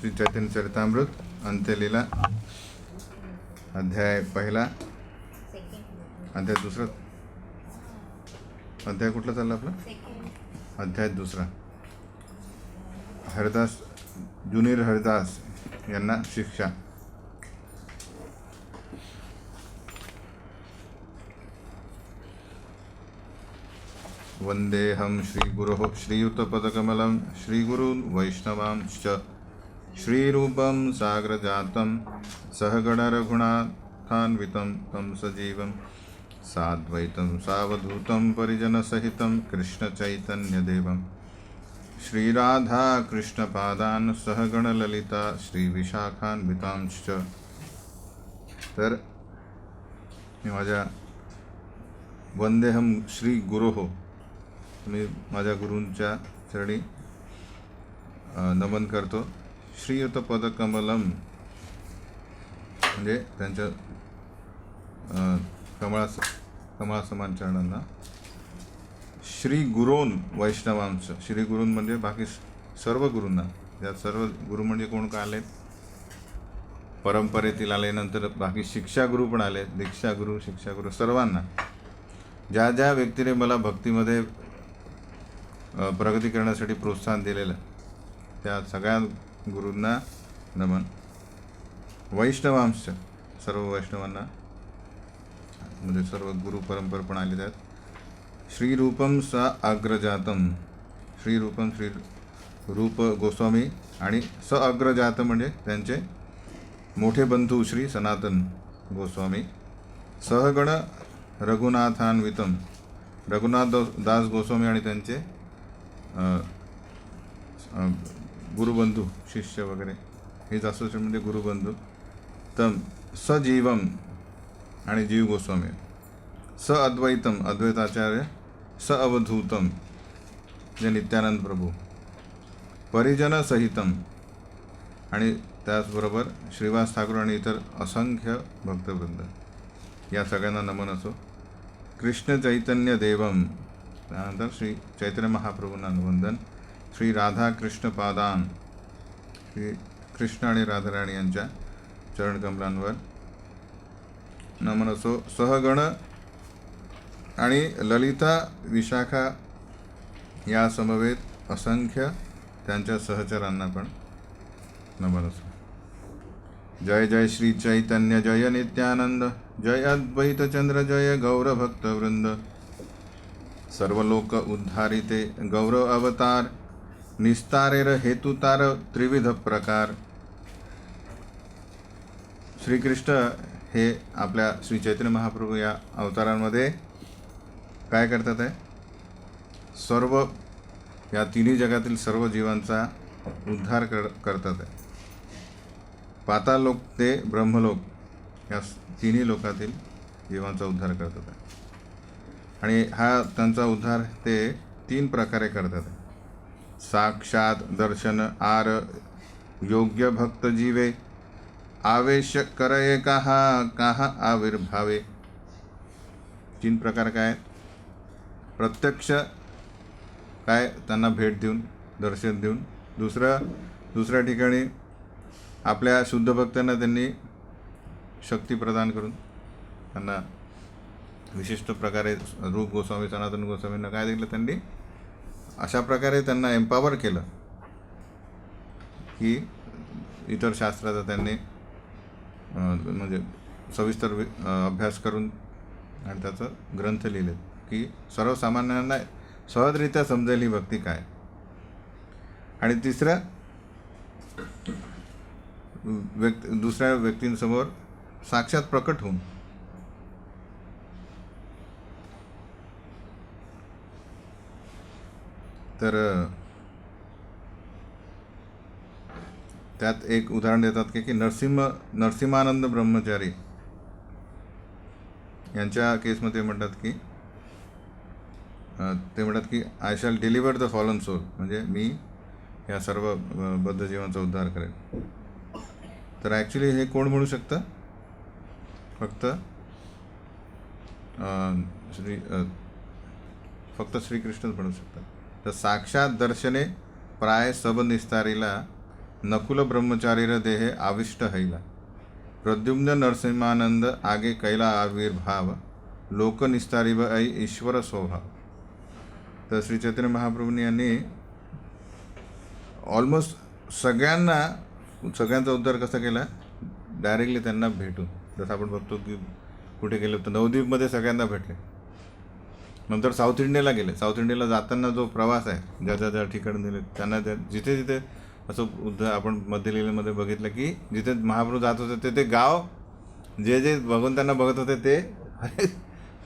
श्री चैतन्य चरितामृत अंत्यलीला अध्याय पहिला, अध्याय दुसरा, अध्याय कुठला चालला आपला? अध्याय दुसरा. हरिदास जुनीर हरिदास यांना शिक्षा. वंदेहं श्रीगुरोः श्रीयुतपदकमलं श्रीगुरून् वैष्णवांश्च श्रीरूपं साग्रजातं सहगणरघुनाथान्वितं तं सजीवं साद्वैतं सावधूतं परिजनसहितं कृष्णचैतन्यदेवं श्रीराधा कृष्णपादान् सहगणललिता श्रीविशाखान्वितांश्च. तर मी माझ्या वंदेहम श्री गुरोः, मी माझ्या गुरूंच्या चरणी नमन करतो. श्रीयुत पदकमलम म्हणजे त्यांच्या कमळासमान चरणांना. श्री गुरून् वैष्णवांश, श्री गुरून् म्हणजे बाकी सर्व गुरूंना. यात सर्व गुरु म्हणजे कोण का आले? परंपरेतील आले, नंतर बाकी शिक्षागुरू पण आले. दीक्षागुरू, शिक्षागुरू सर्वांना, ज्या ज्या व्यक्तीने मला भक्तीमध्ये प्रगती करण्यासाठी प्रोत्साहन दिलेलं त्या सगळ्या गुरूंना नमन. वैष्णवांश, सर्व वैष्णवांना म्हणजे सर्व गुरु परंपरा पण आले त्यात. श्रीरूपम सा अग्रजातम, श्रीरूपम श्री रूप गोस्वामी आणि स अग्रजात म्हणजे त्यांचे मोठे बंधू श्री सनातन गोस्वामी. सहगण रघुनाथान्वितम, रघुनाथ दास गोस्वामी आणि त्यांचे गुरुबंधू, शिष्य वगैरे हेच असोसिएट म्हणजे गुरुबंधू. तम सजीवम आणि जीव गोस्वामी. स अद्वैतम, अद्वैताचार्य. स अवधूतम जे नित्यानंद प्रभू. परिजन सहितम आणि त्याचबरोबर श्रीवास ठाकूर आणि इतर असंख्य भक्तवृंद, या सगळ्यांना नमन असो. कृष्ण चैतन्य देवम, त्यानंतर श्री चैतन्य महाप्रभूंना वंदन. श्री राधा कृष्ण पादान, श्री कृष्ण आणि राधाराणी यांच्या चरणकमलांवर नमन असो. सहगण आणि ललिता विशाखा या समवेत असंख्य त्यांच्या सहचरांना पण नमन असो. जय जय श्री चैतन्य जय नित्यानंद जय अद्वैत चंद्र जय गौरभक्तवृंद. सर्वलोक उद्धारिते गौरव अवतार निस्तारेर हेतुतार त्रिविध प्रकार. श्रीकृष्ण हे आपल्या श्री चैतन्य महाप्रभू या अवतारांमध्ये काय करतात आहे? सर्व या तिन्ही जगातील सर्व जीवांचा उद्धार करतात आहे. पाताळलोक ते ब्रह्मलोक या तिन्ही लोकातील जीवांचा उद्धार करतात आहे. आणि हा त्यांचा उद्धार ते 3 प्रकारे करतात. साक्षात दर्शन आर योग्य भक्त जीवे आवेश करये काहा आविर्भावे. 3 प्रकार काय? प्रत्यक्ष काय त्यांना भेट देऊन, दर्शन देऊन. दुसऱ्या ठिकाणी आपल्या शुद्ध भक्तांना त्यांनी शक्ती प्रदान करून त्यांना विशिष्ट प्रकारे रूप गोस्वामी, सनातन गोस्वामींना काय दिलं? त्यांनी अशा प्रकारे त्यांना एम्पावर केलं की इतर शास्त्राचा त्यांनी म्हणजे सविस्तर अभ्यास करून आणि त्याचं ग्रंथ लिहिले की सर्वसामान्यांना सहजरित्या समजेल ही भक्ती काय. आणि तिसरं दुसऱ्या व्यक्तींसमोर साक्षात प्रकट होऊन तर त्यात एक उदाहरण देतात की नरसिंहानंद ब्रह्मचारी यांच्या केसमध्ये म्हणतात की ते म्हणतात की I shall deliver the fallen soul, म्हणजे मी या सर्व बद्ध जीवांचा उद्धार करेन. तर ॲक्च्युली हे कोण म्हणू शकतं? फक्त श्रीकृष्णच म्हणू शकतात. तर साक्षात दर्शने प्राय सब निस्तारीला नकुल ब्रह्मचारीर देहे आविष्ट हैला. प्रद्युम्न नरसिंहानंद आगे कैला आविर्भाव लोक निस्तारीव ऐ ईश्वर स्वभाव. तर श्री चैतन्य महाप्रभूंनी यांनी ऑलमोस्ट सगळ्यांचा उद्धार कसा केला? डायरेक्टली त्यांना भेटून. जसं आपण बघतो की कुठे गेलो तर नवद्वीपमध्ये सगळ्यांना भेटले. नंतर साऊथ इंडियाला गेले. साऊथ इंडियाला जाताना जो प्रवास आहे, ज्या ठिकाणी दिले त्यांना जिथे जिथे असं आपण मध्य लीलेमध्ये बघितलं की जिथे महाप्रभू जात होते ते गाव जे भगवंतांना बघत होते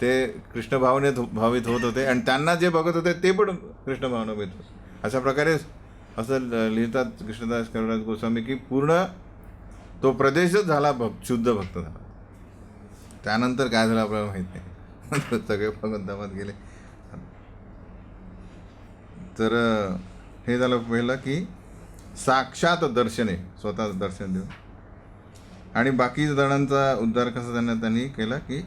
ते कृष्ण भावित होत होते, आणि त्यांना जे बघत होते ते पण कृष्ण भावनाभित होते. अशा प्रकारे असं लिहितात कृष्णदास कविराज गोस्वामी की पूर्ण तो प्रदेशच झाला शुद्ध भक्त झाला. त्यानंतर काय झालं आपल्याला माहीत नाही. सगळे भगवंतामात गेले. तर हे झालं पहिलं की साक्षात दर्शने, स्वतः दर्शन देऊन. आणि बाकी जणांचा उद्धार कसा त्यांनी केला की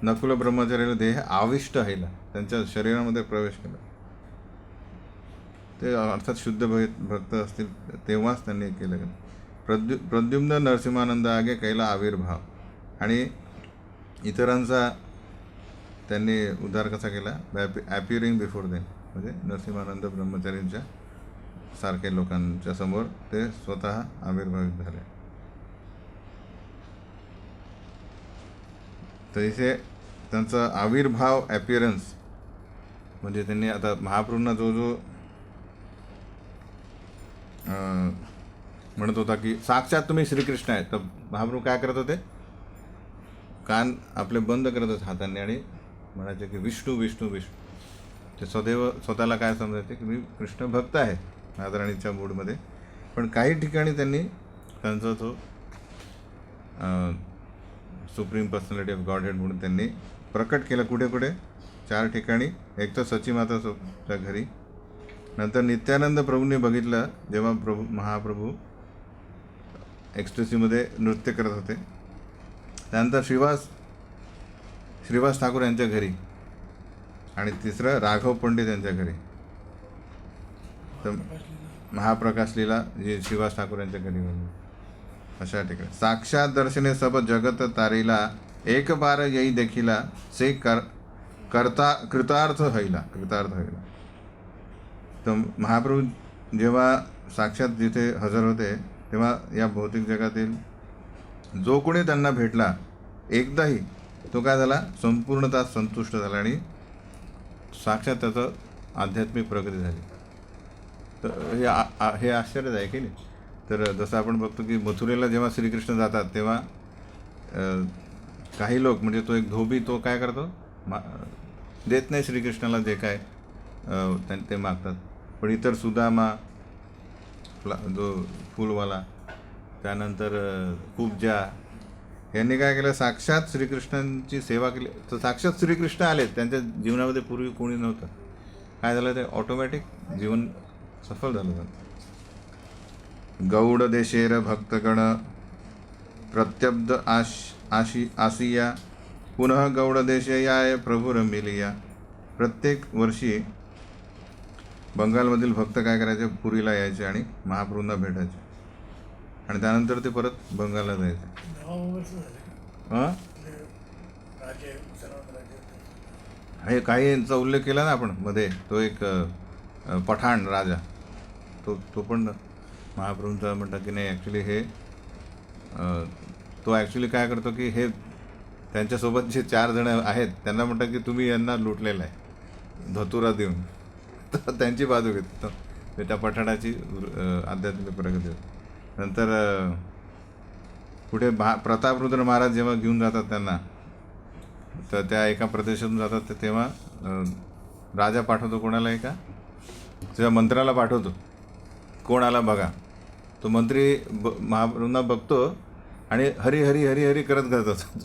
नकुल ब्रह्मचार्याला देह आविष्ट हैला, त्यांच्या शरीरामध्ये प्रवेश केला. ते अर्थात शुद्ध भक्त असतील तेव्हाच त्यांनी केलं. प्रद्युम्न नरसिंहानंद आगे कैला आविर्भाव. आणि इतरांचा त्यांनी उद्धार कसा केला? ॲपिअरिंग बिफोर देम, म्हणजे नरसिंहानंद ब्रह्मचारींच्या सारखे लोकांच्या समोर ते स्वतः आविर्भावित झाले. तर इथे त्यांचा आविर्भाव, ॲपिअरन्स, म्हणजे त्यांनी आता महाप्रभूंना जो म्हणत होता की साक्षात तुम्ही श्रीकृष्ण आहे, तर महाप्रभू काय करत होते? कान आपले बंद करत होते हातांनी आणि म्हणायचे की विष्णू विष्णू विष्णू. ते स्वतःला काय समजायचे की मी कृष्ण भक्त आहे आदरणीच्या मूडमध्ये. पण काही ठिकाणी त्यांनी त्यांचा तो supreme personality of God head म्हणून त्यांनी प्रकट केलं. कुठे कुठे? 4 ठिकाणी. एक तर सचीमाताच्या घरी, नंतर नित्यानंद प्रभूंनी बघितलं जेव्हा महाप्रभू एक्स्ट्रेसीमध्ये नृत्य करत होते, त्यानंतर श्रीवास ठाकूर यांच्या घरी, आणि तिसरं राघव पंडित यांच्या घरी. तर महाप्रकाश लीला जी श्रीवास ठाकूर यांच्या घरी बनली. अशा ठिकाणी साक्षात दर्शने सब जगत तारीला एक बार येई देखीला से कृतार्थ हैला. तर महाप्रभू जेव्हा साक्षात जिथे हजर होते तेव्हा या भौतिक जगातील जो कोणी त्यांना भेटला एकदाही तो काय झाला? संपूर्णतः संतुष्ट झाला आणि साक्षात त्याचं आध्यात्मिक प्रगती झाली. तर हे आश्चर्यच आहे की नाही? तर जसं आपण बघतो की मथुरेला जेव्हा श्रीकृष्ण जातात तेव्हा काही लोक, म्हणजे तो एक धोबी, तो काय करतो? देत नाही श्रीकृष्णाला जे काय ते मागतात. पण इतर सुदामा जो फुलवाला, त्यानंतर कुब्जा, यांनी काय केलं? साक्षात श्रीकृष्णांची सेवा केली. तर साक्षात श्रीकृष्ण आले त्यांच्या जीवनामध्ये, पूर्वी कोणी नव्हतं. काय झालं? ते ऑटोमॅटिक जीवन सफल झालं. गौड देशेर भक्तगण प्रत्यब्द आशिया पुनः गौड देशे याय प्रभुर मिलिया. प्रत्येक वर्षी बंगालमधील भक्त काय करायचे? पुरीला यायचे आणि महाप्रभूंना भेटायचे, आणि त्यानंतर ते परत बंगालला जायचे. हे काही यांचा उल्लेख केला ना आपण मध्ये, तो एक पठाण राजा, तो पण महाप्रभूंचा म्हणतात की नाही. ॲक्च्युली हे तो ॲक्च्युली काय करतो की हे त्यांच्यासोबत जे 4 जण आहेत त्यांना म्हणतात की तुम्ही यांना लुटलेलं आहे धतुरा देऊन. तर त्यांची बाजू घेतो त्या पठाणाची आध्यात्मिक प्रगती होती. नंतर पुढे प्रतापरुद्र महाराज जेव्हा घेऊन जातात त्यांना, तर त्या एका प्रदेशातून जातात तेव्हा राजा पाठवतो कोणाला? एका त्या मंत्र्याला पाठवतो, कोण आला बघा. तो मंत्री महाप्रभूंना बघतो आणि हरी हरी हरी हरी करत करत असतो.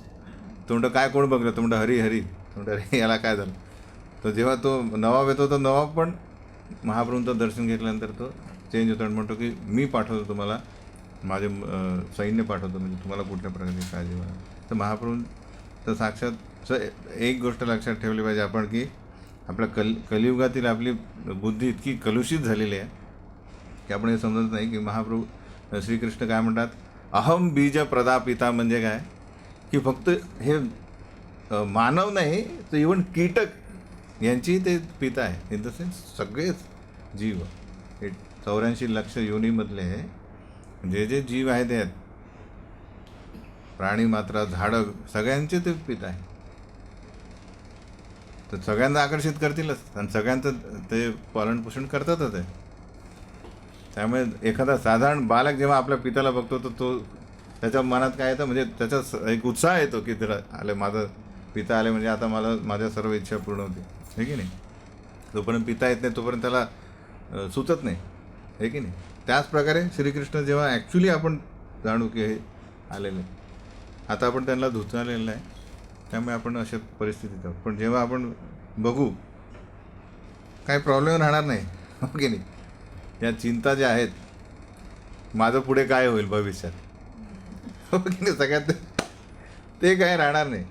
तो म्हणतो काय कोण बघलं? तो म्हणतो हरी हरी. तो म्हणतो अरे याला काय झालं? तर जेव्हा तो नवाब येतो तर नवाब पण महाप्रभूंचं दर्शन घेतल्यानंतर तो चेंज होतो आणि म्हणतो की मी पाठवतो तुम्हाला, माझे सैन्य पाठवतो, म्हणजे तुम्हाला कुठल्या प्रकारची काळजी व्हा. तर महाप्रभू तर साक्षात एक गोष्ट लक्षात ठेवली पाहिजे आपण की आपल्या कलियुगातील आपली बुद्धी इतकी कलुषित झालेली आहे की आपण हे समजत नाही की महाप्रभू श्रीकृष्ण काय म्हणतात, अहम बीज प्रदापिता. म्हणजे काय की फक्त हे मानव नाही तर इव्हन कीटक यांची ते पिता आहे. इन द सेन्स सगळेच जीव, हे 84 लक्ष योनीमधले जे जे जीव आहेत ते प्राणी मात्रा, झाडं, सगळ्यांचे ते पिता आहे. तर सगळ्यांना आकर्षित करतीलच आणि सगळ्यांचं ते पालनपोषण करतातच आहे. त्यामुळे एखादा साधारण बालक जेव्हा आपल्या पित्याला बघतो तर तो त्याच्या मनात काय येतं, म्हणजे त्याचा एक उत्साह येतो की त्याला आले, माझं पिता आले म्हणजे आता मला माझ्या सर्व इच्छा पूर्ण होती, हे की नाही. जोपर्यंत पिता येत नाही तोपर्यंत त्याला सुचत नाही, हे की नाही. त्याच प्रकारे श्रीकृष्ण जेव्हा ॲक्च्युली आपण जाणू की हे आलेले, आता आपण त्यांना धुचालेलं आहे, त्यामुळे आपण अशा परिस्थितीत आहोत. पण जेव्हा आपण बघू काही प्रॉब्लेम राहणार नाही, हो की नाही. या चिंता ज्या आहेत, माझं पुढे काय होईल भविष्यात, हो की नाही, सगळ्यात ते काय राहणार नाही.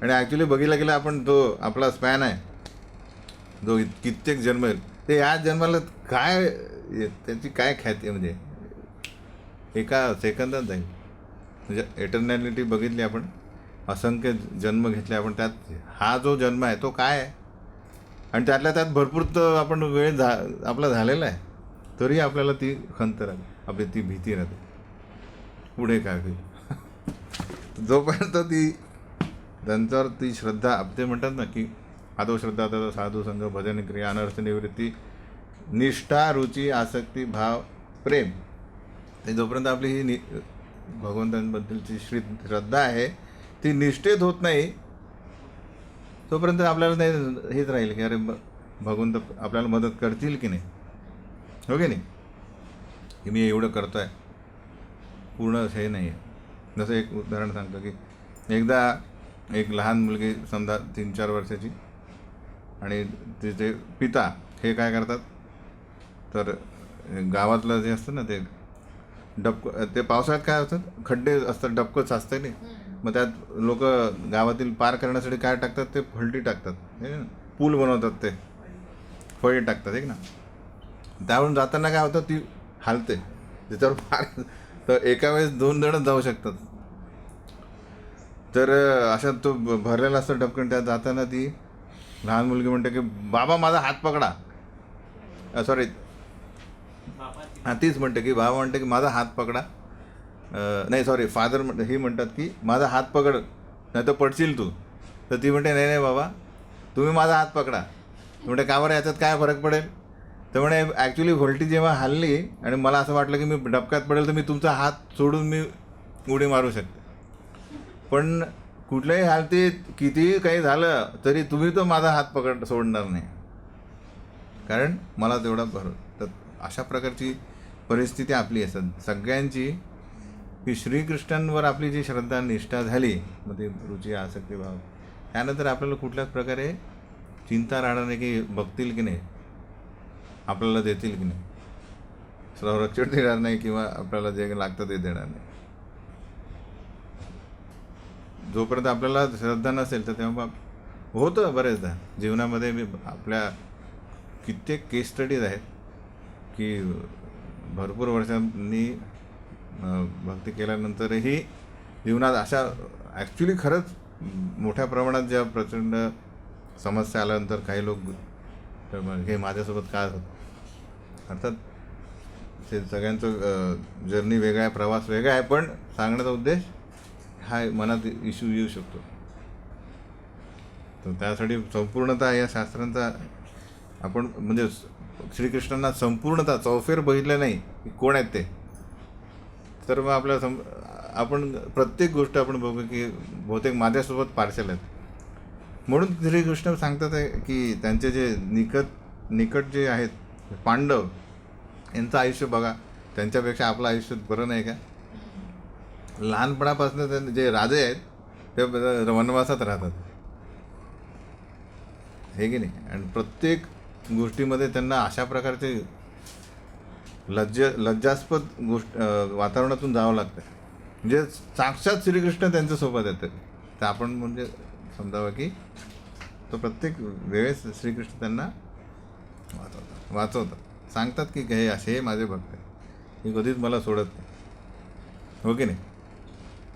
आणि ॲक्च्युली बघितलं गेलं आपण तो आपला स्पॅन आहे जो कित्येक जन्म येईल, ते या जन्माला काय त्याची काय ख्याती, म्हणजे एका सेकंदात जाईल. म्हणजे एटर्नॅलिटी बघितली आपण, असंख्य जन्म घेतले आपण, त्यात हा जो जन्म आहे तो काय आहे, आणि त्यातल्या त्यात भरपूर तर आपण वेळ आपला झालेला आहे, तरी आपल्याला ती खंत राहते, आपली ती भीती राहते पुढे काय होईल. जोपर्यंत ती त्यांच्यावर ती श्रद्धा, ते म्हणतात ना की आदोश्रद्धा तर साधू संघ भजन क्रिया अनर्थ निवृत्ती निष्ठा रुची आसक्ती भाव प्रेम, ते जोपर्यंत आपली ही भगवंतांबद्दलची श्रद्धा आहे ती निष्ठेत होत नाही तोपर्यंत आपल्याला नाही हेच राहील की अरे भगवंत आपल्याला मदत करतील की नाही, हो की नाही, की मी एवढं करतो आहे, पूर्ण हे नाही आहे. जसं एक उदाहरण सांगतो की एकदा एक लहान मुलगी समजा 3-4 वर्षाची, आणि तिचे पिता हे काय करतात, तर गावातलं जे असतं ना ते डबकं, ते पावसाळ्यात काय असतात, खड्डे असतात, डबकंच असतं नाही, मग त्यात लोक गावातील पार करण्यासाठी काय टाकतात, ते फलटी टाकतात, पूल बनवतात, ते फळी टाकतात, एक ना. त्यावरून जाताना काय होतं, ती हालते त्याच्यावर पार, तर एका वेळेस 2 जणच जाऊ शकतात. तर अशा तो भरलेला असतं डबकन, त्यात जाताना ती लहान मुलगी म्हणते की बाबा माझा हात पकडा, सॉरी हां तीच म्हणते की बाबा म्हणते की माझा हात पकडा, नाही सॉरी फादर म्हणते, ही म्हणतात की माझा हात पकड नाही तर पडशील तू. तर ती म्हणते नाही नाही बाबा तुम्ही माझा हात पकडा. म्हणते का बरं, याच्यात काय फरक पडेल. तर म्हणे ॲक्च्युली व्होल्टी जेव्हा हल्ली आणि मला असं वाटलं की मी डबक्यात पडेल तर मी तुमचा हात सोडून मी उडी मारू शकते, पण कुठल्याही हालतीत कितीही काही झालं तरी तुम्ही तो माझा हात सोडणार नाही, कारण मला तेवढा तर अशा प्रकारची परिस्थिती आपली आहे सगळ्यांची, की श्रीकृष्णांवर आपली जी श्रद्धा निष्ठा झाली, मग ती रुची आसक्ती भाव, त्यानंतर आपल्याला कुठल्याच प्रकारे चिंता राहणार नाही की बघतील की नाही, आपल्याला देतील की नाही, संरक्षण देणार नाही किंवा आपल्याला जे लागतं ते देणार नाही. जोपर्यंत आपल्याला श्रद्धा नसेल तर तेव्हा होतं बरेचदा जीवनामध्ये. मी आपल्या कित्येक केस स्टडीज आहेत की भरपूर वर्षांनी भक्ती केल्यानंतरही जीवनात अशा ॲक्च्युली खरंच मोठ्या प्रमाणात ज्या प्रचंड समस्या आल्यानंतर काही लोक हे माझ्यासोबत काय होतं, अर्थात ते सगळ्यांचं जर्नी वेगळा आहे, प्रवास वेगळा आहे, पण सांगण्याचा उद्देश हा मनात इश्यू येऊ शकतो. तर त्यासाठी संपूर्णतः या शास्त्रांचा आपण म्हणजे श्रीकृष्णांना संपूर्णतः चौफेर बघितलं नाही की कोण आहेत ते, तर मग आपल्याला आपण प्रत्येक गोष्ट आपण बघू की बहुतेक माझ्यासोबत पार्शल आहेत. म्हणून श्रीकृष्ण सांगतात आहे की त्यांचे जे निकट जे आहेत पांडव यांचं आयुष्य बघा, त्यांच्यापेक्षा आपलं आयुष्य बरं नाही का? लहानपणापासून ते जे राजे आहेत ते वनवासात राहतात, हे की नाही? आणि प्रत्येक गोष्टीमध्ये त्यांना अशा प्रकारचे लज्जास्पद वातावरणातून जावं लागतं, म्हणजे साक्षात श्रीकृष्ण त्यांच्यासोबत येतात. तर आपण म्हणजे समजावं की तो प्रत्येक वेळेस श्रीकृष्ण त्यांना वाचवतात, सांगतात की हे असे माझे भक्त आहे, हे कधीच मला सोडत नाही, हो की नाही?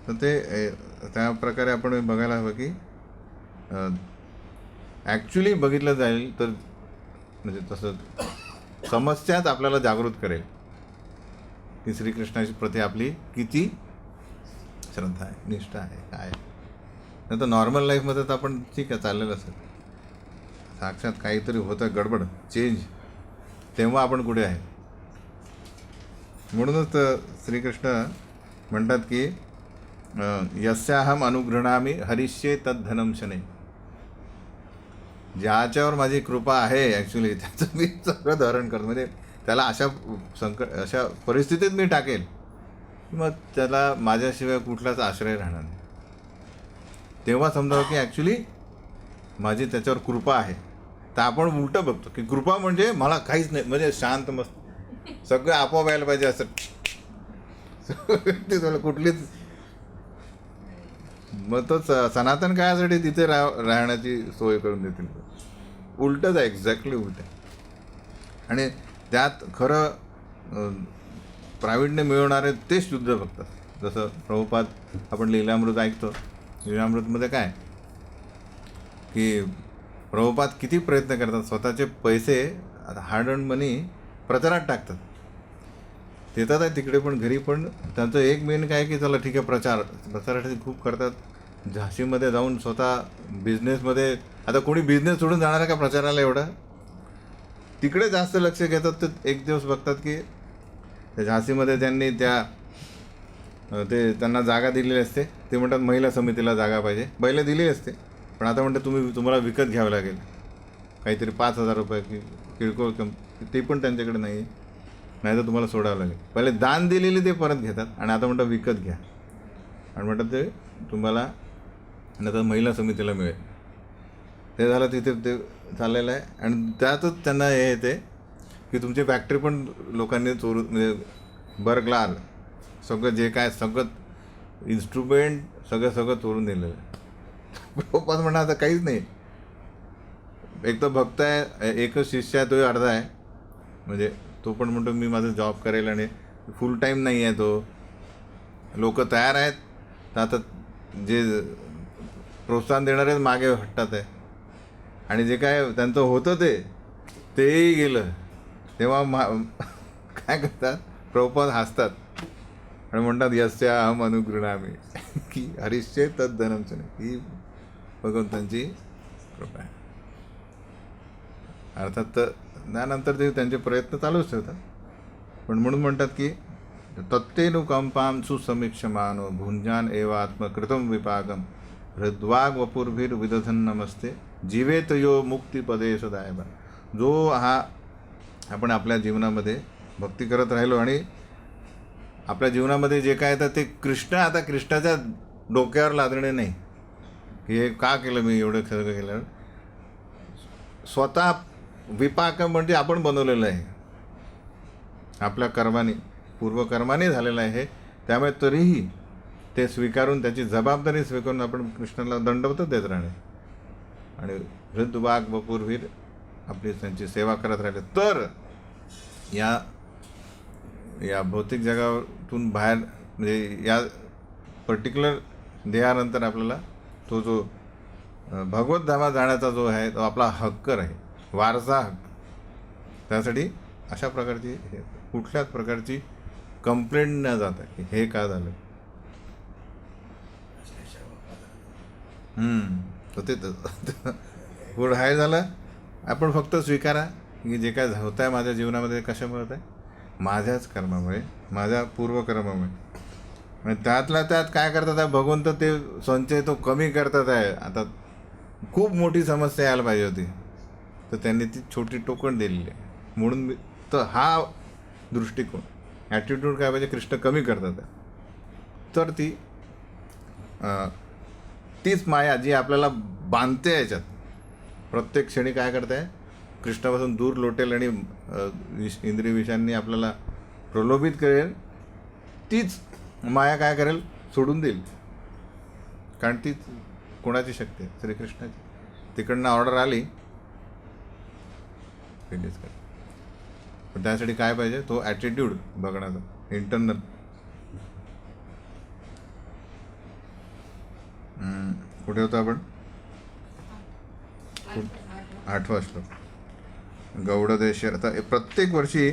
तर ते त्या प्रकारे आपण बघायला हवं की ॲक्च्युली बघितलं जाईल तर म्हणजे तसं समस्याच आपल्याला जागृत करेल की श्रीकृष्णाची प्रती आपली किती श्रद्धा आहे, निष्ठा आहे, काय आहे. नाही तर नॉर्मल लाईफमध्ये तर आपण ठीक आहे चाललेलं असेल, साक्षात काहीतरी होतं गडबड चेंज, तेव्हा आपण कुठे आहे. म्हणूनच श्रीकृष्ण म्हणतात की यस्याहम अनुगृह्णामी हरिष्ये तद्धनम शनै. ज्याच्यावर माझी कृपा आहे ॲक्च्युली त्याचं मी सगळं धारण करतो, म्हणजे त्याला अशा परिस्थितीत मी टाकेल मग त्याला माझ्याशिवाय कुठलाच आश्रय राहणार नाही. तेव्हा समजावं की ॲक्च्युली माझी त्याच्यावर कृपा आहे. तर आपण उलटं बघतो की कृपा म्हणजे मला काहीच नाही, म्हणजे शांत मस्त सगळं आपोआप यायला पाहिजे असं ते तुला कुठलीच. मग तो सनातन काळासाठी तिथे राहण्याची सोय करून देतील. उलटंच आहे, एक्झॅक्टली उलट आहे. आणि त्यात खरं प्रावीण्य मिळवणारे ते शुद्ध भक्त. जसं प्रभुपाद आपण लीलामृत ऐकतो, लीलामृतमध्ये काय की प्रभुपाद किती प्रयत्न करतात, स्वतःचे पैसे हार्ड अर्न मनी प्रचारात टाकतात. देतात आहे तिकडे पण घरी पण. त्यांचं एक मेन काय की चला ठीक आहे प्रचारासाठी खूप करतात. झाशीमध्ये जाऊन स्वतः बिझनेसमध्ये, आता कोणी बिझनेस सोडून जाणार आहे का प्रचाराला एवढं? तिकडे जास्त लक्ष घेतात. तर एक दिवस बघतात की झाशीमध्ये त्यांनी त्यांना जागा दिलेली असते. ते म्हणतात महिला समितीला जागा पाहिजे, पहिले दिली असते पण आता म्हणतात तुम्हाला विकत घ्यावं लागेल काहीतरी 5,000 रुपये की किरकोळ ते पण त्यांच्याकडे नाही आहे, नाही तर तुम्हाला सोडावं लागेल. पहिले दान दिलेली ते परत घेतात आणि आता म्हणतात विकत घ्या आणि म्हणतात ते तुम्हाला नंतर महिला समितीला मिळेल. ते झालं तिथे ते चाललेलं आहे. आणि त्यातच त्यांना हे येते की तुमची फॅक्टरी पण लोकांनी म्हणजे बर्गलार सगळं जे काय सगळं इन्स्ट्रुमेंट सगळं चोरून दिलेलं आहे. प्रभुपाद म्हणा आता काहीच नाही. एक तर भक्त आहे, एकच शिष्य आहे, तो अर्धा आहे, म्हणजे तो पण म्हणतो मी माझं जॉब करेल आणि फुल टाईम नाही आहे तो. लोक तयार आहेत तर आता जे प्रोत्साहन देणारे मागे हटतात आहे. आणि जे काय त्यांचं होतं तेही गेलं. तेव्हा काय करतात प्रभुपाद हसतात आणि म्हणतात यस्या अहम अनुगृह्णामी की हरिष्ये तद्धनम शनै. ही भगवंतांची कृपा आहे. अर्थात तर त्यानंतर ते त्यांचे प्रयत्न चालूच ठेवतात. पण म्हणून म्हणतात की तत्तेनुकंपां सुसमीक्षमानो भुंजान एव आत्मकृतं विपाकम हृद्वाग वपुर्भिर विदधन नमस्ते जीवेत यो मुक्तिपदे सदायवा. जो हा आपण आपल्या जीवनामध्ये भक्ती करत राहिलो आणि आपल्या जीवनामध्ये जे काय येतं ते आता कृष्णाच्या डोक्यावर लादणे नाही की हे का केलं मी एवढं सगळं केलं. स्वतः विपाक म्हणजे आपण बनवलेलं आहे आपल्या कर्माने, पूर्वकर्माने झालेलं आहे. त्यामुळे तरीही ते स्वीकारून त्याची जबाबदारी स्वीकारून आपण कृष्णाला दंडवतच देत राहणे आणि हृद्वाग वपुर्वीर आपली त्यांची सेवा करत राहिले तर या भौतिक जगातून बाहेर म्हणजे या पर्टिक्युलर देहानंतर आपल्याला तो जो भगवत धामात जाण्याचा जो आहे तो आपला हक्क आहे, वारसा हक्क. त्यासाठी अशा प्रकारची कुठल्याच प्रकारची कंप्लेंट न जाता की हे का झालं. तर ते पुढं हाय झालं. आपण फक्त स्वीकारा की जे काय होत आहे माझ्या जीवनामध्ये कशामुळे होत आहे, माझ्याच कर्मामुळे, माझ्या पूर्वकर्मामुळे. आणि त्यातल्या त्यात काय करतात आहे भगवंत ते संचय तो कमी करतात आहे. आता खूप मोठी समस्या यायला पाहिजे होती तर त्यांनी ती छोटी टोकण दिलेली आहे. म्हणून तर हा दृष्टिकोन ॲटिट्यूड काय पाहिजे, कृष्ण कमी करतात. तर तीच माया जी आपल्याला बांधते याच्यात, प्रत्येक क्षणी काय करते आहे, कृष्णापासून दूर लोटेल आणि इंद्रिय विषयांनी आपल्याला प्रलोभित करेल, तीच माया काय करेल, सोडून देईल. कारण तीच कोणाची शक्ती आहे, श्रीकृष्णाची. तिकडनं ऑर्डर आली रिलीज कर. पण त्यासाठी काय पाहिजे, तो ॲटिट्यूड बघण्याचा इंटरनल. कुठे होतो आपण, 8वा श्लोक. गौडदेशर. आता प्रत्येक वर्षी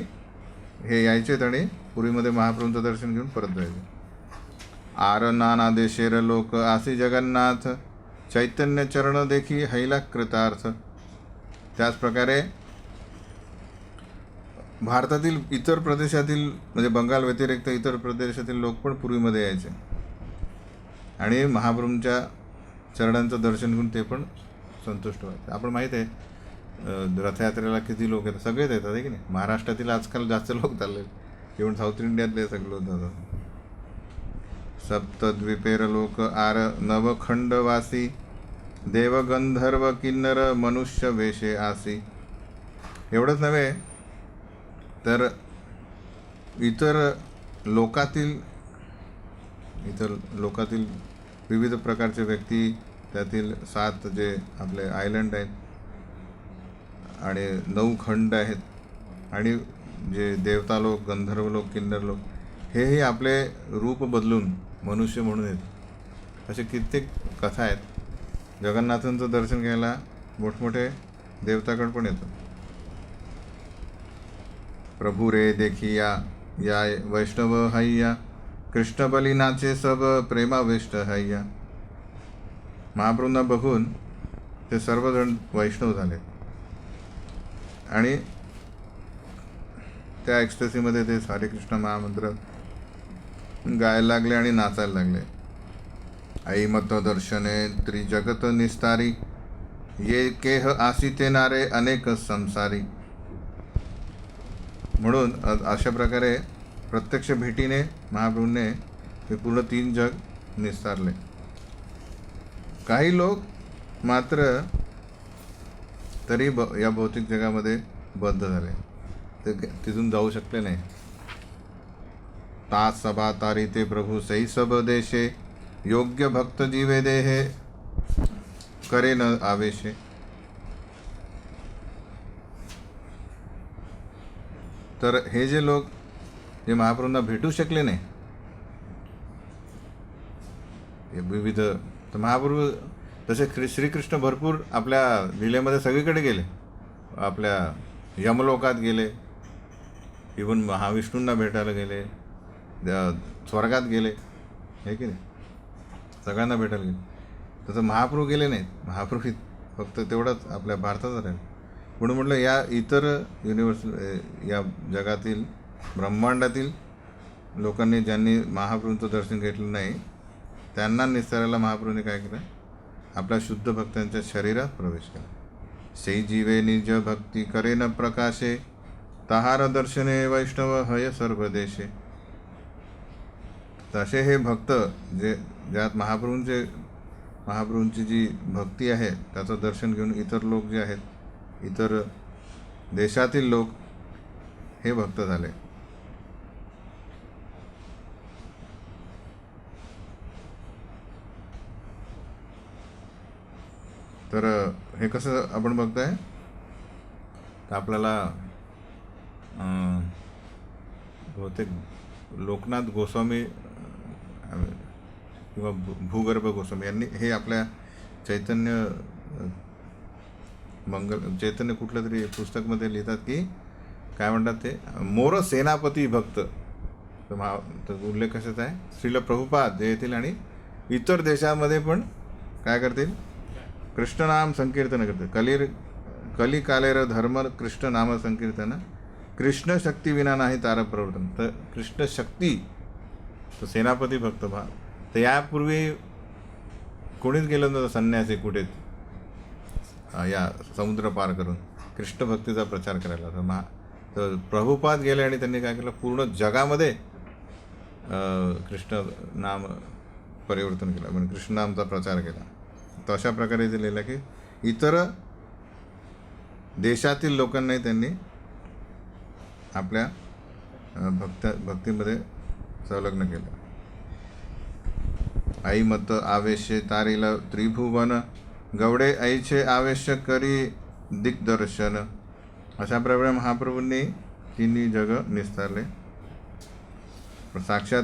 हे यायचेत आणि पुरीमध्ये महाप्रभूंचं दर्शन घेऊन परत जायचे. आर नाना देशेर लोक आसी जगन्नाथ, चैतन्य चरण देखी हैला कृतार्थ. त्याचप्रकारे भारतातील इतर प्रदेशातील, म्हणजे बंगाल व्यतिरिक्त इतर प्रदेशातील लोक पण पुरीमध्ये यायचे आणि महाप्रभूंच्या चरणांचं दर्शन घेऊन ते पण संतुष्ट व्हायचे. आपण माहीत आहे रथयात्रेला किती लोक येतात, सगळेच येतात आहे की नाही. महाराष्ट्रातील आजकाल जास्त लोक चालले, इव्हन साऊथ इंडियातले सगळे लोक जातात. सप्तद्वीपेर लोक आर नवखंडवासी, देव गंधर्व किन्नर मनुष्य वेशे आसी. एवढंच नव्हे तर इतर लोकातील विविध प्रकारचे व्यक्ती, त्यातील 7 जे आपले आयलंड आहेत आणि 9 खंड आहेत, आणि जे देवता लोक, गंधर्व लोक, किन्नर लोक, हेही आपले रूप बदलून मनुष्य म्हणून येतात. असे कित्येक कथा आहेत. जगन्नाथांचं दर्शन घ्यायला मोठमोठे देवतागण पण येतात. प्रभू रे देखिया या वैष्णव हैया, कृष्ण बलिनाचे सब प्रेमाविष्ट हैया. महाप्रभूंना बघून ते सर्वजण वैष्णव झाले आणि त्या एक्स्टसीमध्ये ते हरे कृष्ण महामंत्र गायला लागले आणि नाचायला लागले. आई मत दर्शने त्रिजगत निस्तारी, ये केह आसिते नारे अनेक संसारी. म्हणून अशा प्रकारे प्रत्यक्ष भेटीने महाप्रभूंने हे पूर्ण 3 जग निस्तारले. काही लोक मात्र तरी या भौतिक जगामध्ये बद्ध झाले, ते तिथून जाऊ शकले नाही. ता सभा तारी ते प्रभू सही सब देशे, योग्य भक्त जीवे देहे करे न आवेशे. तर हे जे लोक जे महाप्रभूंना भेटू शकले नाही, हे विविध, तर महाप्रभू तसे श्रीकृष्ण भरपूर आपल्या लीलेमध्ये सगळीकडे गेले. आपल्या यमलोकात गेले, इवन महाविष्णूंना भेटायला गेले, स्वर्गात गेले, हे की नाही, सगळ्यांना भेटायला गेले. तसं महाप्रभू गेले नाहीत. महाप्रभू फक्त तेवढंच आपल्या भारतात राहिले. म्हणून म्हटलं या इतर या जगातील ब्रह्मांडातील लोकांनी ज्यांनी महाप्रभूंचं दर्शन घेतलं नाही, त्यांना निस्तारायला महाप्रभूंनी काय केलं, आपल्या शुद्ध भक्तांच्या शरीरात प्रवेश केला. से जीवे निज भक्ती करे न प्रकाशे, तहार दर्शने वैष्णव हय सर्व देशे. तसे हे भक्त जे ज्यात महाप्रभूंची जी भक्ती आहे त्याचं दर्शन घेऊन इतर लोक जे आहेत, इतर देशातील लोक हे भक्त झाले. तर हे कसं आपण बघताय, तर आपल्याला बहुतेक लोकनाथ गोस्वामी किंवा भूगर्भ गोस्वामी यांनी हे आपल्या चैतन्य कुठलं तरी पुस्तकमध्ये लिहितात की काय म्हणतात ते, मोर सेनापती भक्त. तर उल्लेख कशाचा आहे, श्रील प्रभुपाद जे येतील आणि इतर देशामध्ये पण काय करतील, कृष्णनाम संकीर्तन करतील. कलिकालेर धर्म कृष्ण नाम संकीर्तन, कृष्ण शक्ती विना नाही तार प्रवर्तन. तर कृष्ण शक्ती, तर सेनापती भक्त तर यापूर्वी कोणीच गेलं नव्हतं संन्यासी कुठेच या समुद्र पार करून कृष्ण भक्तीचा प्रचार करायला. तर तर प्रभुपाद गेले आणि त्यांनी काय केलं, पूर्ण जगामध्ये कृष्ण नाम परिवर्तन केलं, म्हणजे कृष्ण नामचा प्रचार केला. तर अशा प्रकारे ते लिहिलं की इतर देशातील लोकांनाही त्यांनी आपल्या भक्तीमध्ये संलग्न केलं. आई मत आवेशे तारिला त्रिभुवन, गवडे आईचे आवेश करी दिग्दर्शन. अशा प्रकारे महाप्रभूंनी तिन्ही जग निस्तारले. साक्षात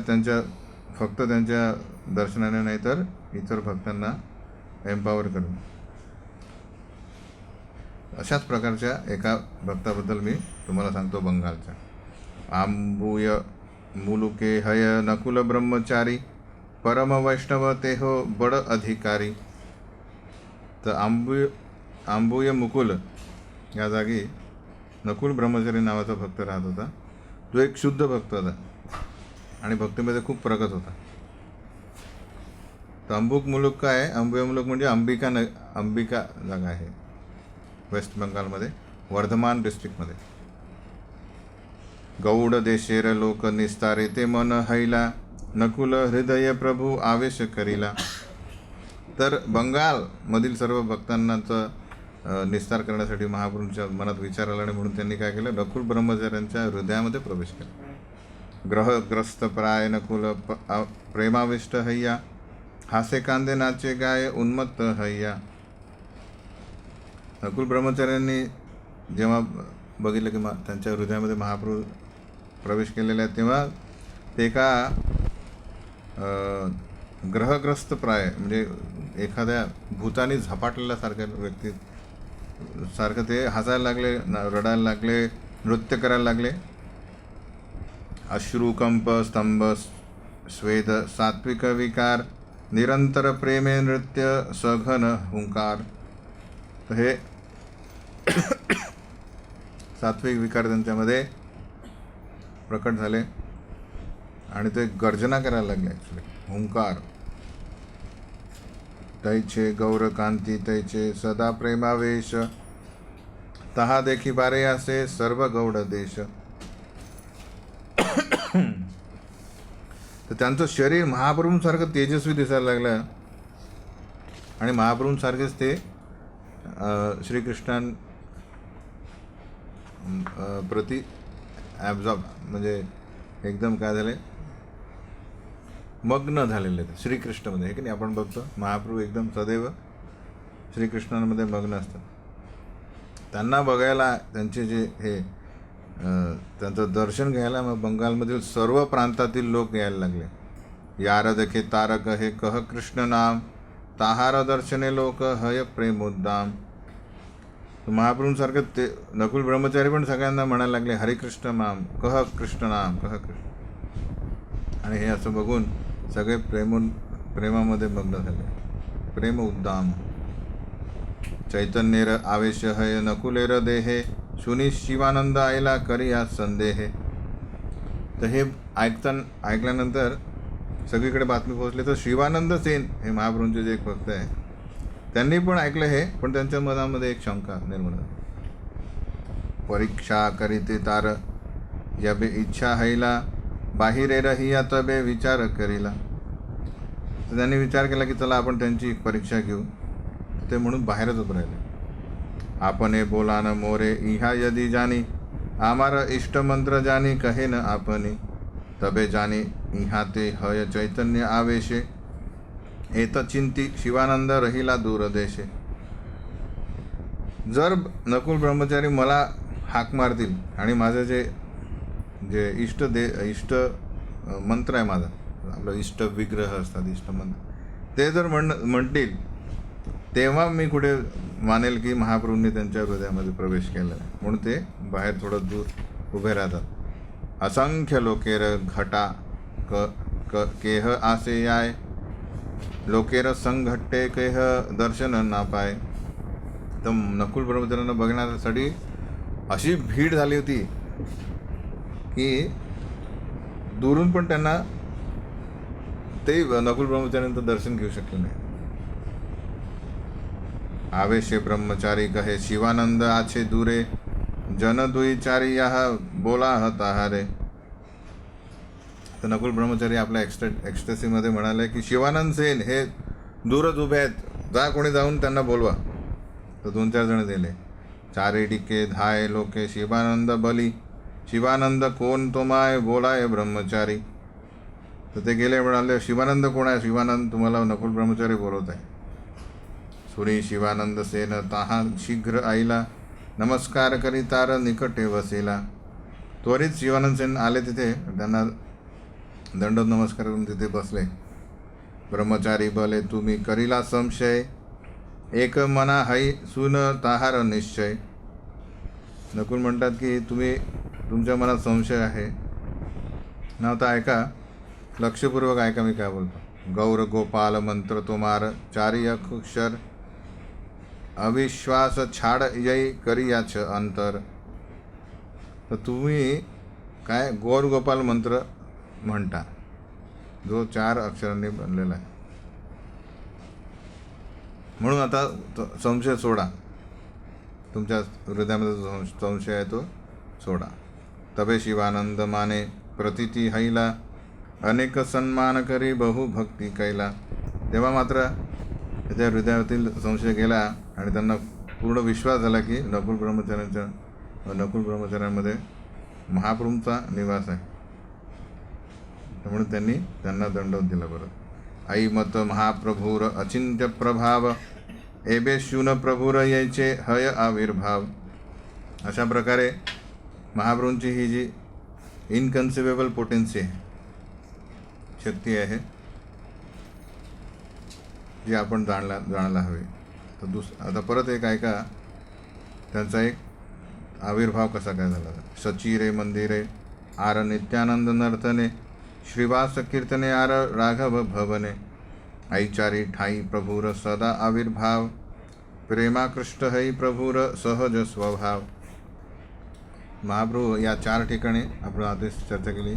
फक्त त्यांच्या दर्शनाने नाही तर इतर भक्तांना एम्पावर करून. अशाच प्रकारच्या एका भक्ताबद्दल मी तुम्हाला सांगतो बंगालच्या. आंबूय मुलुके हय नकुल ब्रह्मचारी, परम वैष्णव तेहो बड अधिकारी. तर आंबूय मुकुल या जागी नकुल ब्रह्मचारी नावाचा भक्त राहत होता. जो एक शुद्ध भक्त होता आणि भक्तीमध्ये खूप प्रगत होता. तर अंबुक मुलुक काय आहे? अंबुय मुलुक म्हणजे अंबिका जागा आहे वेस्ट बंगालमध्ये, वर्धमान डिस्ट्रिक्टमध्ये. गौड देशेर लोक निस्तारे ते मन हैला, नकुल हृदय प्रभू आवेश करीला. तर बंगालमधील सर्व भक्तांनाचं निस्तार करण्यासाठी महाप्रभूंच्या मनात विचार आला आणि म्हणून त्यांनी काय केलं, नकुल ब्रह्मचार्यांच्या हृदयामध्ये प्रवेश केला. ग्रहग्रस्त प्राय नकुल प्रेमाविष्ट हैया, हासे कांदे नाचे गाय उन्मत्त हैया. नकुल ब्रह्मचार्यांनी जेव्हा बघितलं की त्यांच्या हृदयामध्ये महाप्रभू प्रवेश केलेला आहे, तेव्हा ते एका ग्रहग्रस्त प्राय म्हणजे एखाद्या भूताने झपाटलेल्यासारख्या व्यक्ती सारखं ते हसायला लागले, रडायला लागले, नृत्य करायला लागले. अश्रुकंप स्तंभ स्वेद सात्विक विकार, निरंतर प्रेमे नृत्य सघन हुंकार. तर हे सात्विक विकार त्यांच्यामध्ये प्रकट झाले आणि ते गर्जना करायला लागले. ॲक्च्युली हुंकार. तैचे गौरकांती तैचे सदा प्रेमावेश, तहा देखी बारे असे सर्व गौड देश. तर त्यांचं शरीर महाप्रभूंसारखं तेजस्वी दिसायला लागलं आणि महाप्रभूंसारखेच ते श्रीकृष्णां प्रति ॲब्झॉर्ब म्हणजे एकदम काय झाले, मग्न झालेले आहेत श्रीकृष्णामध्ये. हे की नाही, आपण बघतो महाप्रभू एकदम सदैव श्रीकृष्णांमध्ये मग्न असतात. त्यांना बघायला त्यांचे जे हे त्यांचं दर्शन घ्यायला मग बंगालमधील सर्व प्रांतातील लोक यायला लागले. यार देखे तारक हे कह कृष्ण नाम, ताहार दर्शने लोक हय प्रेमोद्दाम. महाप्रभूंसारखं ते नकुल ब्रह्मचारी पण सगळ्यांना म्हणायला लागले हरिकृष्ण नाम कह कृष्ण नाम कह कृष्ण. आणि हे असं बघून सगळे प्रेमामध्ये मग्न झाले. प्रेम उद्दाम. चैतन्येर आवेश हय नकुलेर देहे, शुनी शिवानंद आयला करी या संदेहे. तर हे ऐकल्यानंतर सगळीकडे बातमी पोहोचली. तर शिवानंद सेन हे महाप्रभूंचे जे एक भक्त आहे त्यांनी पण ऐकलं हे, पण त्यांच्या मनामध्ये एक शंका निर्माण झाली. परीक्षा करीते तार यबे इच्छा हैला, बाहिरे रहिया तबे विचार करीला. तर त्यांनी विचार केला की चला आपण त्यांची परीक्षा घेऊ. ते म्हणून बाहेरच उभं राहिले. आपणे बोला न मोरे इहा यदि जानी, आमार इष्टमंत्र जानी कहे न आपनी, तबे जानी इहा ते हय चैतन्य आवेशे, एत चिंती शिवानंद रहिला दूरदेशे. जर नकुल ब्रह्मचारी मला हाक मारतील आणि माझं जे इष्ट मंत्र आहे माझा, आपलं इष्ट विग्रह असतात इष्ट मंत्र, ते जर म्हणतील तेव्हा मी कुठे मानेल की महाप्रभूंनी त्यांच्या हृदयामध्ये प्रवेश केला आहे. म्हणून ते बाहेर थोडं दूर उभे राहतात. असंख्य लोकेर घटा केह आसे याय, लोकेर संघट्टे केह दर्शन ना पाय. तर नकुल ब्रह्मचार्यांना बघण्यासाठी अशी भीड झाली होती की दुरून पण त्यांना ते नकुल ब्रह्मचार्यांचं दर्शन घेऊ शकले नाही. आवेशे ब्रह्मचारी कहे शिवानंद आछे दूरे, जन दुई चारी याह बोला ताहारे. तर नकुल ब्रह्मचारी आपल्या एक्स्टेसीमध्ये म्हणाले की शिवानंद सेन हे दूरच उभे आहेत, जा कोणी जाऊन त्यांना बोलवा. तर 2-4 जण दिले. चारी डिके धाय लोके शिवानंद बली, शिवानंद कोण तो माय बोलाय ब्रह्मचारी. तर ते गेले, म्हणाले शिवानंद कोण आहे? शिवानंद तुम्हाला नकुल ब्रह्मचारी बोलवत आहे. सुरी शिवानंद सेन ताहा शीघ्र आईला, नमस्कार करी तार निकटे वसेला. त्वरित शिवानंद सेन आले तिथे, त्यांना दंडोत नमस्कार करून तिथे बसले. ब्रह्मचारी बोले तुम्ही करीला संशय, एक मना हई सुन ताहार निश्चय. नकुल म्हणतात की तुम्ही तुमच्या मनात संशय आहे ना, तर ऐका, लक्षपूर्वक ऐका मी काय बोलतो. गौर गोपाल मंत्र तुम्हार, चारी अक्षर अविश्वास छाड यई करियाच अंतर. तर तुम्ही काय गौर गोपाल मंत्र म्हणता, जो 4 अक्षरांनी बनलेला आहे. म्हणून आता संशय सोडा, तुमच्या हृदयामध्ये जो संशय आहे तो सोडा. तबे शिवानंद माने प्रतिती हैला, अनेक सन्मान करी बहु भक्ती कैला. तेव्हा मात्र त्याच्या हृदयातील संशय गेला आणि त्यांना पूर्ण विश्वास झाला की नकुल ब्रह्मचार्यांमध्ये महाप्रभूंचा निवास आहे. त्यामुळे त्यांनी त्यांना दंडवत दिला. बरं. आई मत महाप्रभूर अचिंत्य प्रभाव, एबे शून प्रभूर यायचे हय आविर्भाव. अशा प्रकारे महाप्रभूंची ही जी इनकन्सिवेबल पोटेन्सी आहे, शक्ती आहे, जी आपण जाणायला हवी. तर आता परत एक ऐका, त्यांचा एक आविर्भाव कसा काय झाला. सचिरे मंदिरे आर नित्यानंद नर्तने, श्रीवास कीर्तने आर राघव भवने. ऐचारी ठाई प्रभूर सदा आविर्भाव, प्रेमाकृष्ट हई प्रभूर सहज स्वभाव. महाप्रभू या 4 ठिकाणी आपण आधीच चर्चा केली.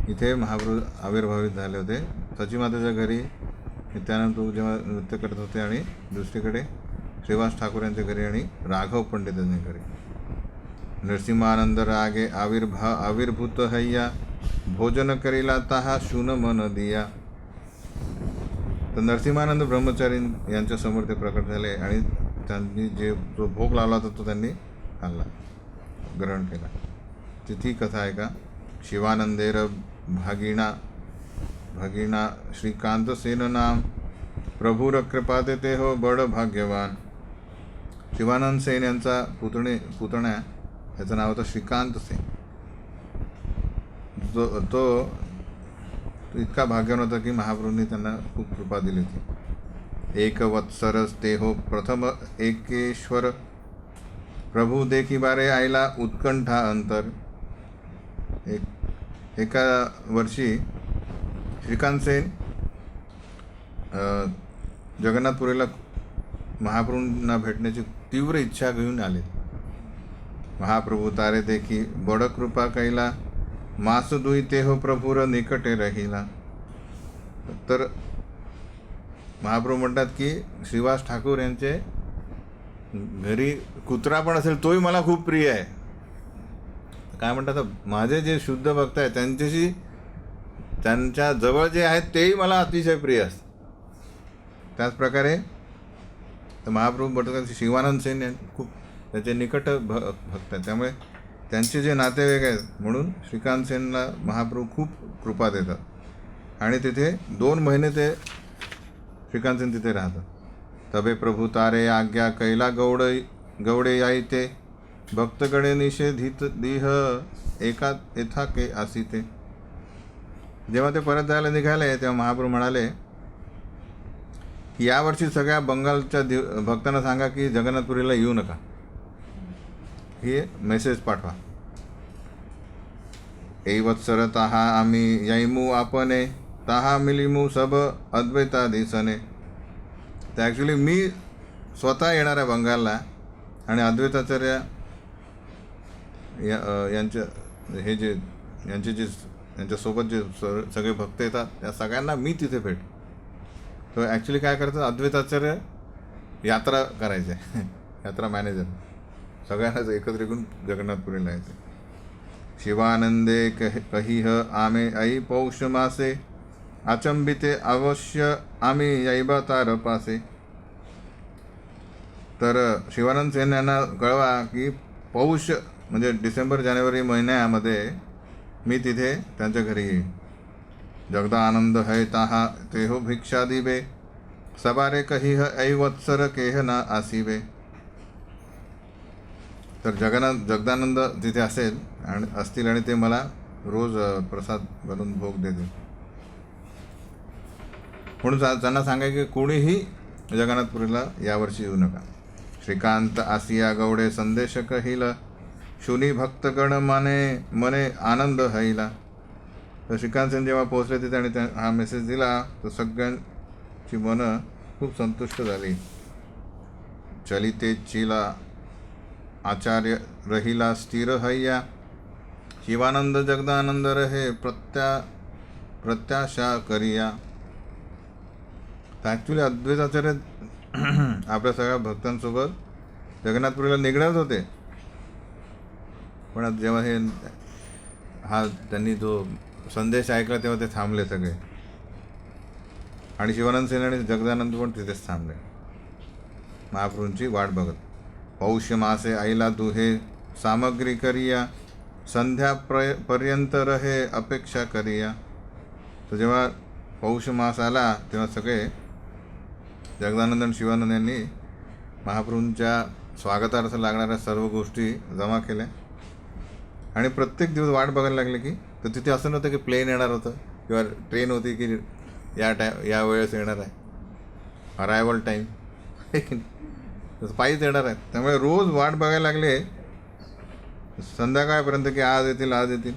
इथे महाप्रभू आविर्भावित झाले होते. सचीमातेच्या घरी नित्यानंद प्रभू जेव्हा नृत्य करत होते, आणि दुसरीकडे श्रीवास ठाकूर यांच्या घरी आणि राघव पंडित यांच्या घरी. नरसिंहानंद रागे आविर्भूत हैया, भोजन करीला ताहा शून मन दिया. तर नरसिंहानंद ब्रह्मचारी यांच्या समोर ते प्रकट झाले आणि त्यांनी जो भोग लावला होता तो त्यांनी खाल्ला, ग्रहण केला. तिथी कथा आहे का. शिवानंदेर भगिना श्रीकांत सेन नाम, प्रभूर कृपा देते हो बड भाग्यवान. शिवानंद सेन यांचा पुतण्या याचं नाव होतं श्रीकांत सेन. तो इतका भाग्यवान होता की महाप्रभूंनी त्यांना खूप कृपा दिली होती. एक वत्सरस ते हो प्रथम एकेश्वर, प्रभू देखी बारे आईला उत्कंठा अंतर. एका वर्षी श्रीकांत सेन जगन्नाथपुरीला महाप्रभूंना भेटण्याची तीव्र इच्छा घेऊन आले. महाप्रभू तारे देखी बड कृपा कैला, मास दुई ते हो प्रभूर निकटे राहिला. तर महाप्रभू म्हणतात की श्रीवास ठाकूर यांचे घरी कुत्रा पण असेल तोही मला खूप प्रिय आहे. काय म्हणतात, माझे जे शुद्ध भक्त आहेत त्यांच्याशी, त्यांच्या जवळ जे आहेत तेही मला अतिशय प्रिय असतात. त्याचप्रकारे तर महाप्रभू म्हणतात शिवानंद सेन खूप त्याचे निकट भक्त आहेत, त्यामुळे त्यांचे जे नातेवाईक आहेत म्हणून श्रीकांत सेनला महाप्रभू खूप कृपा देतात. आणि तिथे 2 महिने ते श्रीकांत सेन तिथे राहतात. तबे प्रभू तारे आज्ञा कैला गौडे याई ते, भक्तगणे निषेधित दीह एका येथा के आसीते. जेव्हा ते परत जायला निघाले तेव्हा महाप्रभू म्हणाले की यावर्षी सगळ्या बंगालच्या भक्तांना सांगा की जगन्नाथपुरीला येऊ नका, हे मेसेज पाठवा. ए वत्सर ताहा आम्ही यैमू आपणे, ताहा मिलिमू सब अद्वैतादिसने. तर ॲक्च्युली मी स्वतः येणार आहे बंगालला, आणि अद्वैताचार्य यांच्यासोबत जे सगळे भक्त येतात त्या सगळ्यांना मी तिथे भेट. तो ॲक्च्युली काय करतात, अद्वैताचार्य यात्रा करायचे, यात्रा मॅनेजर. सगळ्यांनाच एकत्र घेऊन जगन्नाथपुरीला यायचे. शिवानंदे कहीह आमे आई पौष मासे, अचंबिते अवश्य आम्ही याईबा तार पासे. तर शिवानंद सेन यांना कळवा की पौष म्हणजे डिसेंबर जानेवारी महिन्यामध्ये मी तिथे त्यांच्या घरी येईन. जगदा आनंद है ताहा तेहो भिक्षा दिबे, सबारे कहीह ऐ वत्सर केह ना आसिबे. तर जगदानंद तिथे असतील आणि ते मला रोज प्रसाद बनवून भोग देतील. म्हणून त्यांना सांगाय की कोणीही जगन्नाथपुरीला यावर्षी येऊ नका. श्रीकांत आसिया गौडे संदेश कहिला, शुनी भक्तगण मने आनंद हैला. तर श्रीकांत सेन जेव्हा पोहोचले तिथे आणि हा मेसेज दिला तर सगळ्यांची मनं खूप संतुष्ट झाली. चलिते चिला आचार्य रहिला स्थिर हैया, शिवानंद जगदानंद रहे प्रत्याशा करिया. तर ॲक्च्युली अद्वैताचार्य आपल्या सगळ्या भक्तांसोबत जगन्नाथपुरीला निघणार होते, पण जेव्हा त्यांनी जो संदेश ऐकला तेव्हा ते थांबले सगळे. आणि शिवानंद सेन आणि जगदानंद पण तिथेच थांबले महाप्रभूंची वाट बघत. पौष मासे आईला दुहे सामग्री करिया, संध्या पर्यंत रहे अपेक्षा करिया. तर जेव्हा पौष मास आला तेव्हा सगळे जगदानंद आणि शिवानंद यांनी महाप्रभूंच्या स्वागतार्थ लागणाऱ्या सर्व गोष्टी जमा केल्या आणि प्रत्येक दिवस वाट बघायला लागले. की तर तिथे असं नव्हतं की प्लेन येणार होतं किंवा ट्रेन होती की या वेळेस येणार आहे, अरायवल टाईम तसं पायीच येणार आहे. त्यामुळे रोज वाट बघायला लागले संध्याकाळपर्यंत की आज येतील.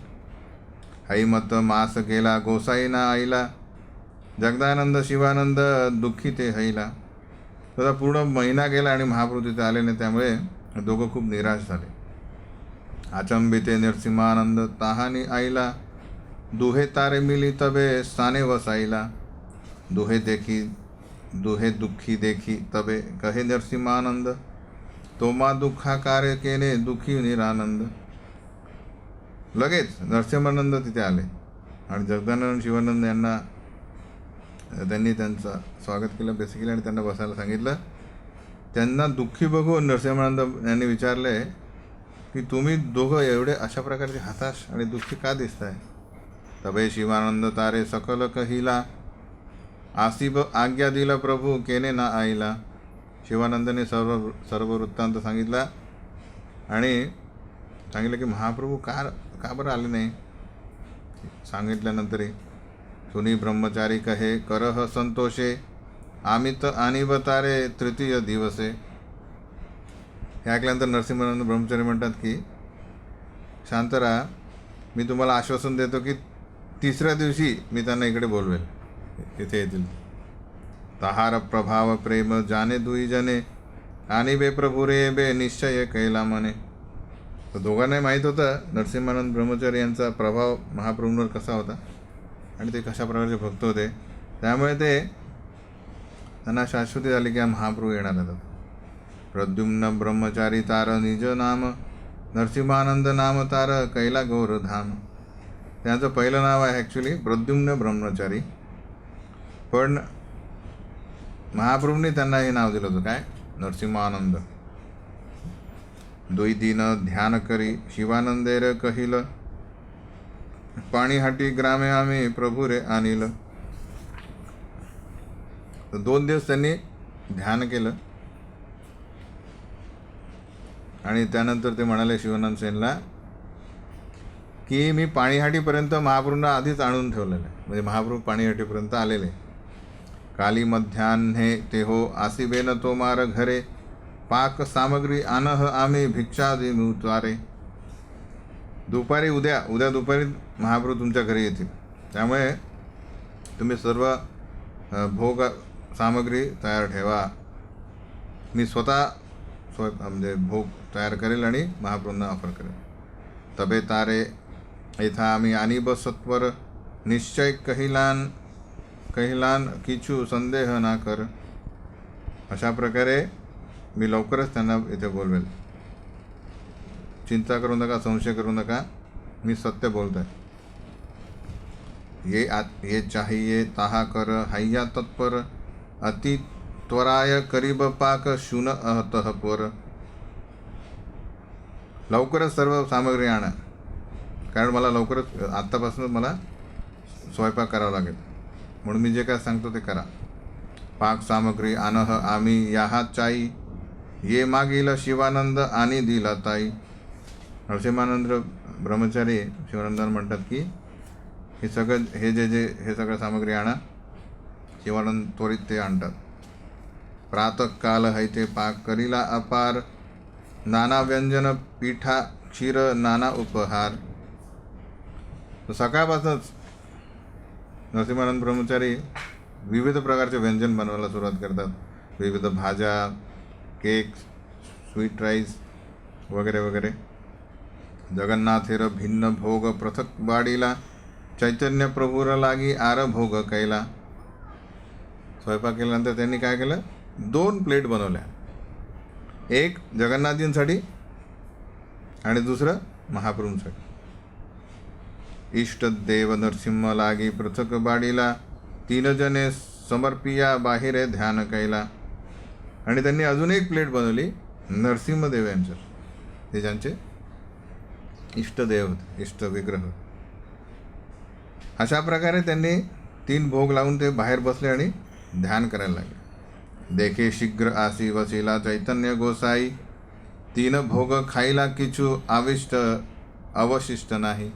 आई मत मास गेला गोसाईना आईला, जगदानंद शिवानंद दुःखी ते हैला. तसा पूर्ण महिना गेला आणि महाप्रभू तिथे आले नाही, त्यामुळे दोघं खूप निराश झाले. अचंबिते नरसिंहानंद ताहानी आईला, दुहे तारे मिली तबे साने वसाईला. दुहे दुःखी देखी तबे कहे नरसिंहानंद, तोमा दुःखा कार्य केले दुःखी निरानंद. लगेच नरसिंहानंद तिथे आले आणि जगदानंद शिवानंद यांना त्यांनी त्यांचं स्वागत केलं बेसिकली आणि त्यांना बसायला सांगितलं. त्यांना दुःखी बघून नरसिंहानंद यांनी विचारले की तुम्ही दोघं एवढे अशा प्रकारचे हताश आणि दुःखी का दिसताय. तबे शिवानंद तारे सकल कहिला, आसिब आज्ञा दिला प्रभू केने ना आईला. शिवानंदने सर्व वृत्तांत सांगितला आणि सांगितलं की महाप्रभू का बरं आले नाही. सांगितल्यानंतरही सुनी ब्रह्मचारी कहे करह संतोषे, आमित आणि बतारे तृतीय दिवसे. हे ऐकल्यानंतर नरसिंहानंद ब्रह्मचारी म्हणतात की शांत राहा, मी तुम्हाला आश्वासन देतो की तिसऱ्या दिवशी मी त्यांना इकडे बोलवेल, इथे येतील. तहार प्रभाव प्रेम जाने दुई जने, आणि बे प्रभू रे बे निश्चय कैला मने. तर दोघांनाही माहीत होतं नरसिंहानंद ब्रह्मचारी यांचा प्रभाव महाप्रभूंवर कसा होता आणि ते कशा प्रकारचे भक्त होते. त्यामुळे त्यांना शाश्वती झाली की महाप्रभू येणार आहेत. प्रद्युम्न ब्रह्मचारी तार निज नाम, नरसिंहानंद नाम तार कैला गौर धाम. त्यांचं पहिलं नाव आहे ॲक्च्युली प्रद्युम्न ब्रह्मचारी, पण महाप्रभूंनी त्यांना हे नाव दिलं होतं काय, नरसिंहानंद. दुई दिन ध्यान करी शिवानंदेर कहिल, पाणीहाटी ग्रामे आम्ही प्रभू रे आणील. तर 2 दिवस त्यांनी ध्यान केलं आणि त्यानंतर ते म्हणाले शिवानंद सेनला की मी पाणीहाटीपर्यंत महाप्रभूंना आधीच आणून ठेवलेलं आहे, म्हणजे महाप्रभू पाणीहाटीपर्यंत आलेले. काली मध्यान्हे तेहो आसिबेन तो मार घरे, पाक सामग्री आणह आम्ही भिक्षा देऊ तारे. उद्या दुपारी महाप्रभू तुमच्या घरी येतील, त्यामुळे तुम्ही सर्व भोग सामग्री तयार ठेवा. मी स्वतः म्हणजे भोग तयार करेल आणि महाप्रभूंना ऑफर करेल. तबे तारे येथा आम्ही आणि बसत्वर, निश्चय कहिलान किचू संदेह ना कर. अशा प्रकारे मी लवकरच त्यांना इथे बोलवेल. चिंता करू नका, संशय करू नका, मी सत्य बोलत आहे. ये चाहिए ताहा कर हैया तत्पर, अति त्वराय करीब पाक शून अहतः पर. लवकरच सर्व सामग्री आणा, कारण मला लवकरच आत्तापासूनच मला स्वयंपाक करावा लागेल, म्हणून मी जे काय सांगतो ते करा. पाक सामग्री आणह आम्ही याहा चाई, ये मागील शिवानंद आणि दिला ताई. नरसिंहानंद ब्रह्मचारी शिवानंदांना म्हणतात की हे सगळं हे सगळं सामग्री आणा. शिवानंद त्वरित ते आणतात. प्रातःकाल हैते पाक करीला अपार, नाना व्यंजन पिठा क्षीर नाना उपहार. तर सकाळपासूनच नरसिंहानंद ब्रह्मचारी विविध प्रकारचे व्यंजन बनवायला सुरुवात करतात. विविध भाज्या, केक, स्वीट राईस वगैरे वगैरे. जगन्नाथेर भिन्न भोग पृथक वाढीला, चैतन्य प्रभुर लागी आर भोग कैला. स्वयंपाक केल्यानंतर त्यांनी काय केलं, 2 प्लेट बनवल्या. एक जगन्नाथजींसाठी आणि दुसरं महाप्रभूंसाठी. इष्ट देव नरसिंह लागी पृथक बाडीला, 3 जने समर्पिया बाहेर ध्यान कैला. आणि त्यांनी अजून एक प्लेट बनवली नरसिंहदेव यांचं, ते ज्यांचे इष्टदेव होते, इष्ट विग्रह. अशा प्रकारे त्यांनी 3 भोग लावून ते बाहेर बसले आणि ध्यान करायला लागले. देखे शीघ्र आसी वसिला चैतन्य गोसाई, 3 भोग खाईला किचू आविष्ट अवशिष्ट नाही.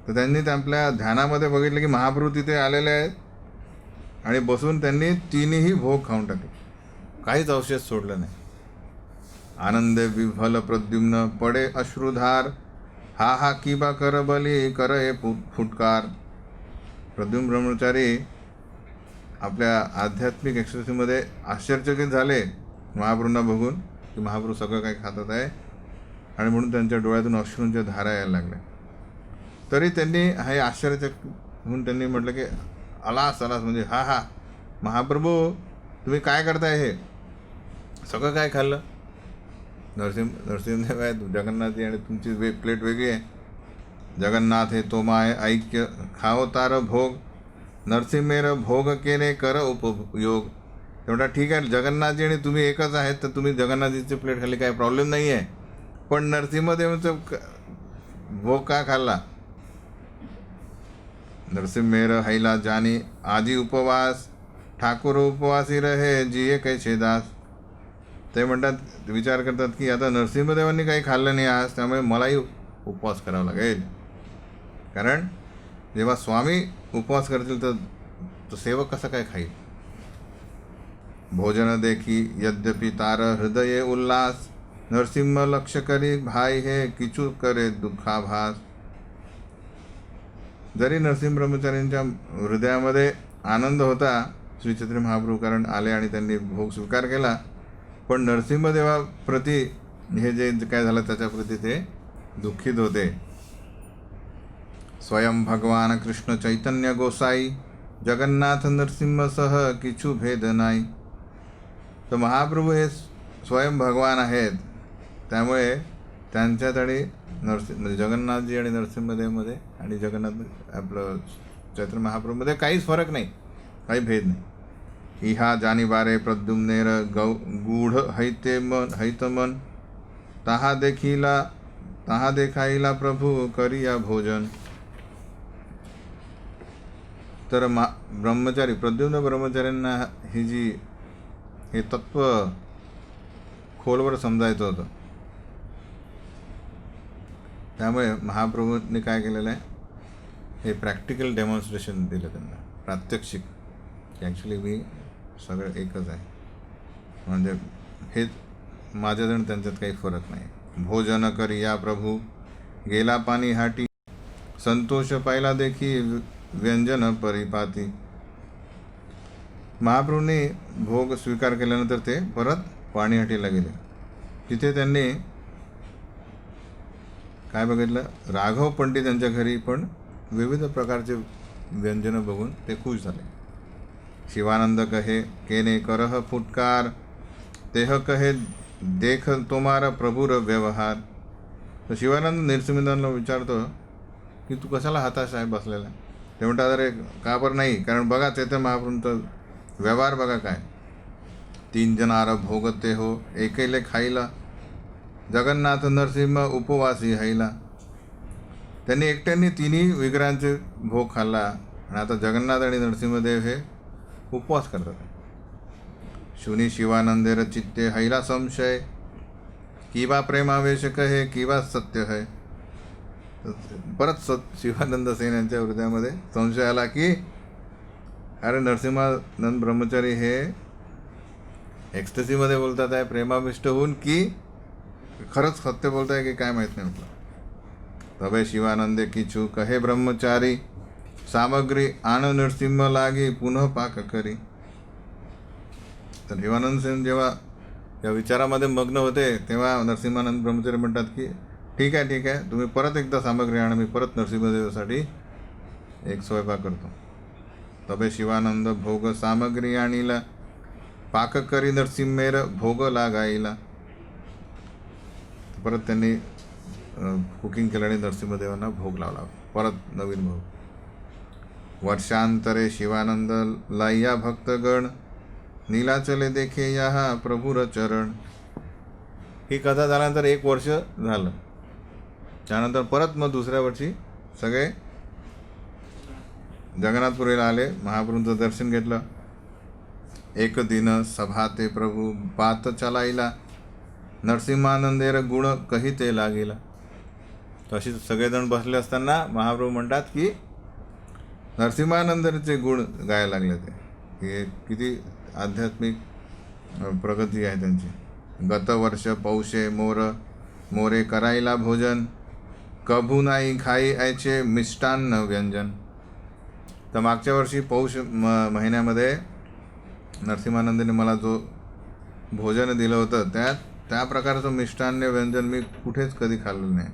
तर त्यांनी ते आपल्या ध्यानामध्ये बघितलं की महाप्रभू तिथे आलेले आहेत आणि बसून त्यांनी 3ही भोग खाऊन टाकले, काहीच अवशेष सोडलं नाही. आनंद विभल प्रद्युम्न पडे अश्रुधार, हा हा किबा कर बली कर हे फुटकार. प्रद्युम्न ब्रह्मचारी आपल्या आध्यात्मिक एक्सरसाइजमध्ये आश्चर्यचकित झाले महाप्रभूंना बघून की महाप्रभू सगळं काही खातात आहे, आणि म्हणून त्यांच्या डोळ्यातून अश्रूंच्या धारा यायला लागल्या. तरी त्यांनी हे आश्चर्यचकित म्हणून त्यांनी म्हटलं की अलास अलास, म्हणजे हा हा महाप्रभू तुम्ही काय करताय, हे सगळं काय खाल्लं. नरसिंहदेव आहे, जगन्नाथजी, आणि तुमची प्लेट वेगळी आहे. जगन्नाथ हे तो माय ऐक्य खाओ तार भोग, नरसिंहेर भोग केले कर उपयोग. तेवढा ठीक आहे, जगन्नाथजी आणि तुम्ही एकच आहेत, तर तुम्ही जगन्नाथजीची प्लेट खाल्ली, काही प्रॉब्लेम नाही आहे. पण नरसिंहदेवचं भोग का खाल्ला. नरसिंहेर हैला जानी आजी उपवास, ठाकूर उपवासी रहे जिये कैसे दास. ते म्हणतात, विचार करतात की आता नरसिंहदेवांनी काही खाल्लं नाही आज, त्यामुळे मलाही उपवास करावा लागेल. कारण जेव्हा स्वामी उपवास करतील तर तो सेवक कसा काय खाईल. भोजन देखी यद्यपि तार हृदये उल्लास, नरसिंह लक्ष करी भाई हे किचू करे दुःखाभास. जरी नरसिंह ब्रह्मचारींच्या हृदयामध्ये आनंद होता श्री चैतन्य महाप्रभू कारण आले आणि त्यांनी भोग स्वीकार केला, पण नरसिंहदेवाप्रती हे जे काय झालं त्याच्याप्रती ते दुःखित होते. स्वयं भगवान कृष्ण चैतन्य गोसाई, जगन्नाथ नरसिंह सह किचू भेद नाही. तर महाप्रभू हे स्वयं भगवान आहेत, त्यामुळे त्यांच्यात आणि म्हणजे जगन्नाथजी आणि नरसिंहदेवमध्ये आणि जगन्नाथ आपलं चैतन्य महाप्रभूमध्ये काहीच फरक नाही, काही भेद नाही. इहा जानिबारे प्रद्युम्नेर गूढ हैतमन, ताहा देखाईला प्रभू करिया भोजन. तर ब्रह्मचारी प्रद्युम्न ब्रह्मचार्यांना हे तत्व खोलवर समजायचं होतं. त्यामुळे महाप्रभूंनी काय केलेलं आहे, हे प्रॅक्टिकल डेमॉन्स्ट्रेशन दिलं त्यांना, प्रात्यक्षिक. ॲक्च्युली मी सगळं एकच आहे, म्हणजे हेच माझ्याजण त्यांच्यात काही फरक नाही. भोजन करी या प्रभू गेला पाणी हाटी, संतोष पाहिला देखी व्यंजन परिपाती. महाप्रभूंनी भोग स्वीकार केल्यानंतर ते परत पाणीहाटीला गेले. तिथे त्यांनी काय बघितलं, राघव पंडित यांच्या घरी पण विविध प्रकारचे व्यंजनं बघून ते खुश झाले. शिवानंद कहे केने करह फुटकार, तेह कहे देख तुम्हारा प्रभुर व्यवहार. तर शिवानंद नरसिंहदासला विचारतो की तू कशाला हाताश आहे बसलेला. ते म्हणतात अरे का बरं नाही, कारण बघा चैतन्य महाप्रभूंचा व्यवहार बघा काय. 3 जनार भोगते हो एकेले खाईला, जगन्नाथ नरसिंह उपवासी हाईला. त्यांनी एकट्यांनी तिन्ही विग्रहांचे भोग खाल्ला आणि आता जगन्नाथ आणि नरसिंहदेव हे उपवास करतात. शुनी शिवानंदेर चित्ते हैला संशय, किंवा प्रेमावेश कहे किंवा सत्य है. परत शिवानंद सेन यांच्या हृदयामध्ये संशय आला की अरे नरसिंहानंद ब्रह्मचारी हे एक्स्टसीमध्ये बोलतात आहे प्रेमाविष्ट होऊन की खरंच सत्य बोलत आहे की काय माहीत नाही म्हटलं. तबे शिवानंदे किचू कहे ब्रह्मचारी, सामग्री आण नरसिंह लागी पुनः पाक करी. तर शिवानंद सेन जेव्हा या विचारामध्ये मग्न होते तेव्हा नरसिंहानंद ब्रह्मचारी म्हणतात की ठीक आहे तुम्ही परत एकदा सामग्री आणा, मी परत नरसिंहदेवासाठी एक स्वयंपाक करतो. तबे शिवानंद भोग सामग्री आणीला, पाक करी नरसिंहेर भोग लागाईला. परत त्यांनी कुकिंग केलं आणि नरसिंहदेवांना भोग लावला, परत नवीन भोग. वर्षांतरे शिवानंद लाइया भक्तगण, नीलाचले देखे या प्रभुर चरण. ही कथा झाल्यानंतर 1 वर्ष झालं. त्यानंतर परत मग दुसऱ्या वर्षी सगळे जगन्नाथपुरीला आले, महाप्रभूंचं दर्शन घेतलं. एक दिन सभा ते प्रभू बात चलाईला, नरसिंहानंदेर गुण कही ते लागेला. तशी सगळेजण बसले असताना महाप्रभू म्हणतात की नरसिंहानंदचे गुण गायला लागले. ते किती आध्यात्मिक प्रगती आहे त्यांची. गत वर्ष पौषे मोरे करायला भोजन, कभू नाही खाई ऐचे मिष्टान्न व्यंजन. तर मागच्या वर्षी पौष महिन्यामध्ये नरसिंहानंदने मला जो भोजन दिलं होतं त्या प्रकारचं मिष्टान्न व्यंजन मी कुठेच कधी खाल्लं नाही.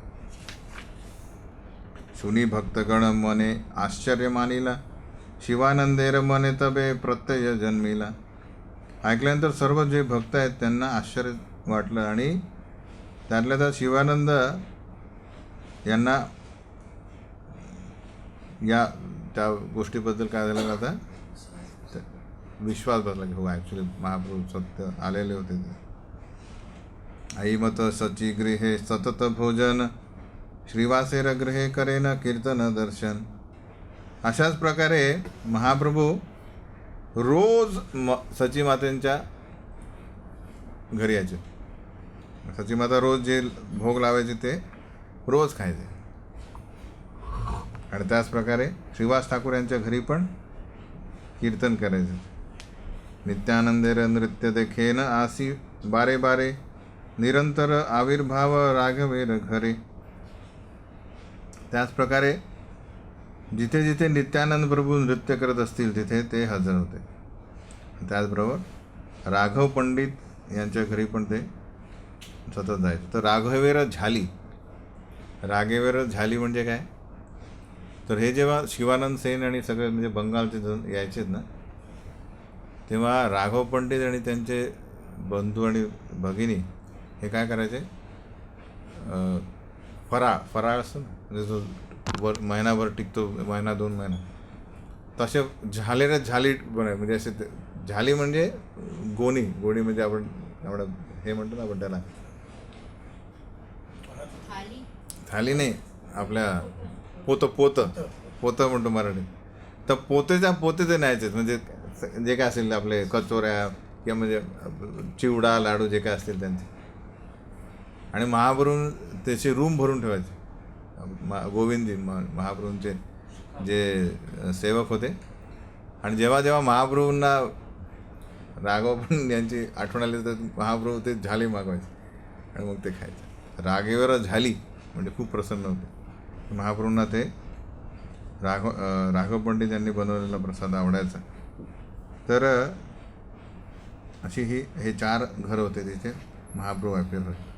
शुनी भक्तगण मने आश्चर्य मानिला, शिवानंदेर मने तबे प्रत्यय जन्मिला. ऐकल्यानंतर सर्व जे भक्त आहेत त्यांना आश्चर्य वाटलं आणि त्यातल्या त्यात शिवानंद यांना या त्या गोष्टीबद्दल काय झालं आता विश्वास बसला की हो ॲक्च्युली महाप्रभू सत्य आलेले होते. आई मत सची गृहे सतत भोजन, श्रीवासेर गृहे करेन कीर्तन दर्शन. अशाच प्रकारे महाप्रभू रोज सचीमातेंच्या घरी यायचे. सचीमाता रोज जे भोग लावायचे ते रोज खायचे. आणि त्याच प्रकारे श्रीवास ठाकूर यांच्या घरी पण कीर्तन करायचे. नित्यानंदेर नृत्य देखेन आसी बारे बारे, निरंतर आविर्भाव राघवेर घरे. त्याच प्रकारे जिथे जिथे नित्यानंद प्रभू नृत्य करत असतील तिथे ते हजर होते. त्याचबरोबर राघव पंडित यांच्या घरी पण ते सतत जायचे. तर राघवेर झाली म्हणजे काय, तर हे जेव्हा शिवानंद सेन आणि सगळे म्हणजे बंगालचे जण यायचेत ना, तेव्हा राघव पंडित आणि त्यांचे बंधू आणि भगिनी हे काय करायचे, फराळ असतो ना म्हणजे जो महिनाभर टिकतो, 1-2 महिना, तसे झाली बनाय म्हणजे असे झाली म्हणजे गोणी म्हणजे आपण हे म्हणतो ना आपण त्याला थाली नाही, आपल्या पोतं म्हणतो मराठीत. तर पोते न्यायचे म्हणजे जे काय असेल आपले कचोऱ्या किंवा म्हणजे चिवडा लाडू जे काय असतील त्यांचे. आणि महाप्रभू त्याचे रूम भरून ठेवायचे. गोविंदजी महाप्रभूंचे जे सेवक होते. आणि जेव्हा जेव्हा महाप्रभूंना राघव पण यांची आठवण आली तर महाप्रभू ते झाली मागवायचे आणि मग ते खायचे. राघवेर झाली म्हणजे खूप प्रसन्न होते. महाप्रभूंना ते राघव पंडित यांनी बनवलेला प्रसाद आवडायचा. तर अशी हे 4 घर होते तिथे महाप्रभू आपले होते.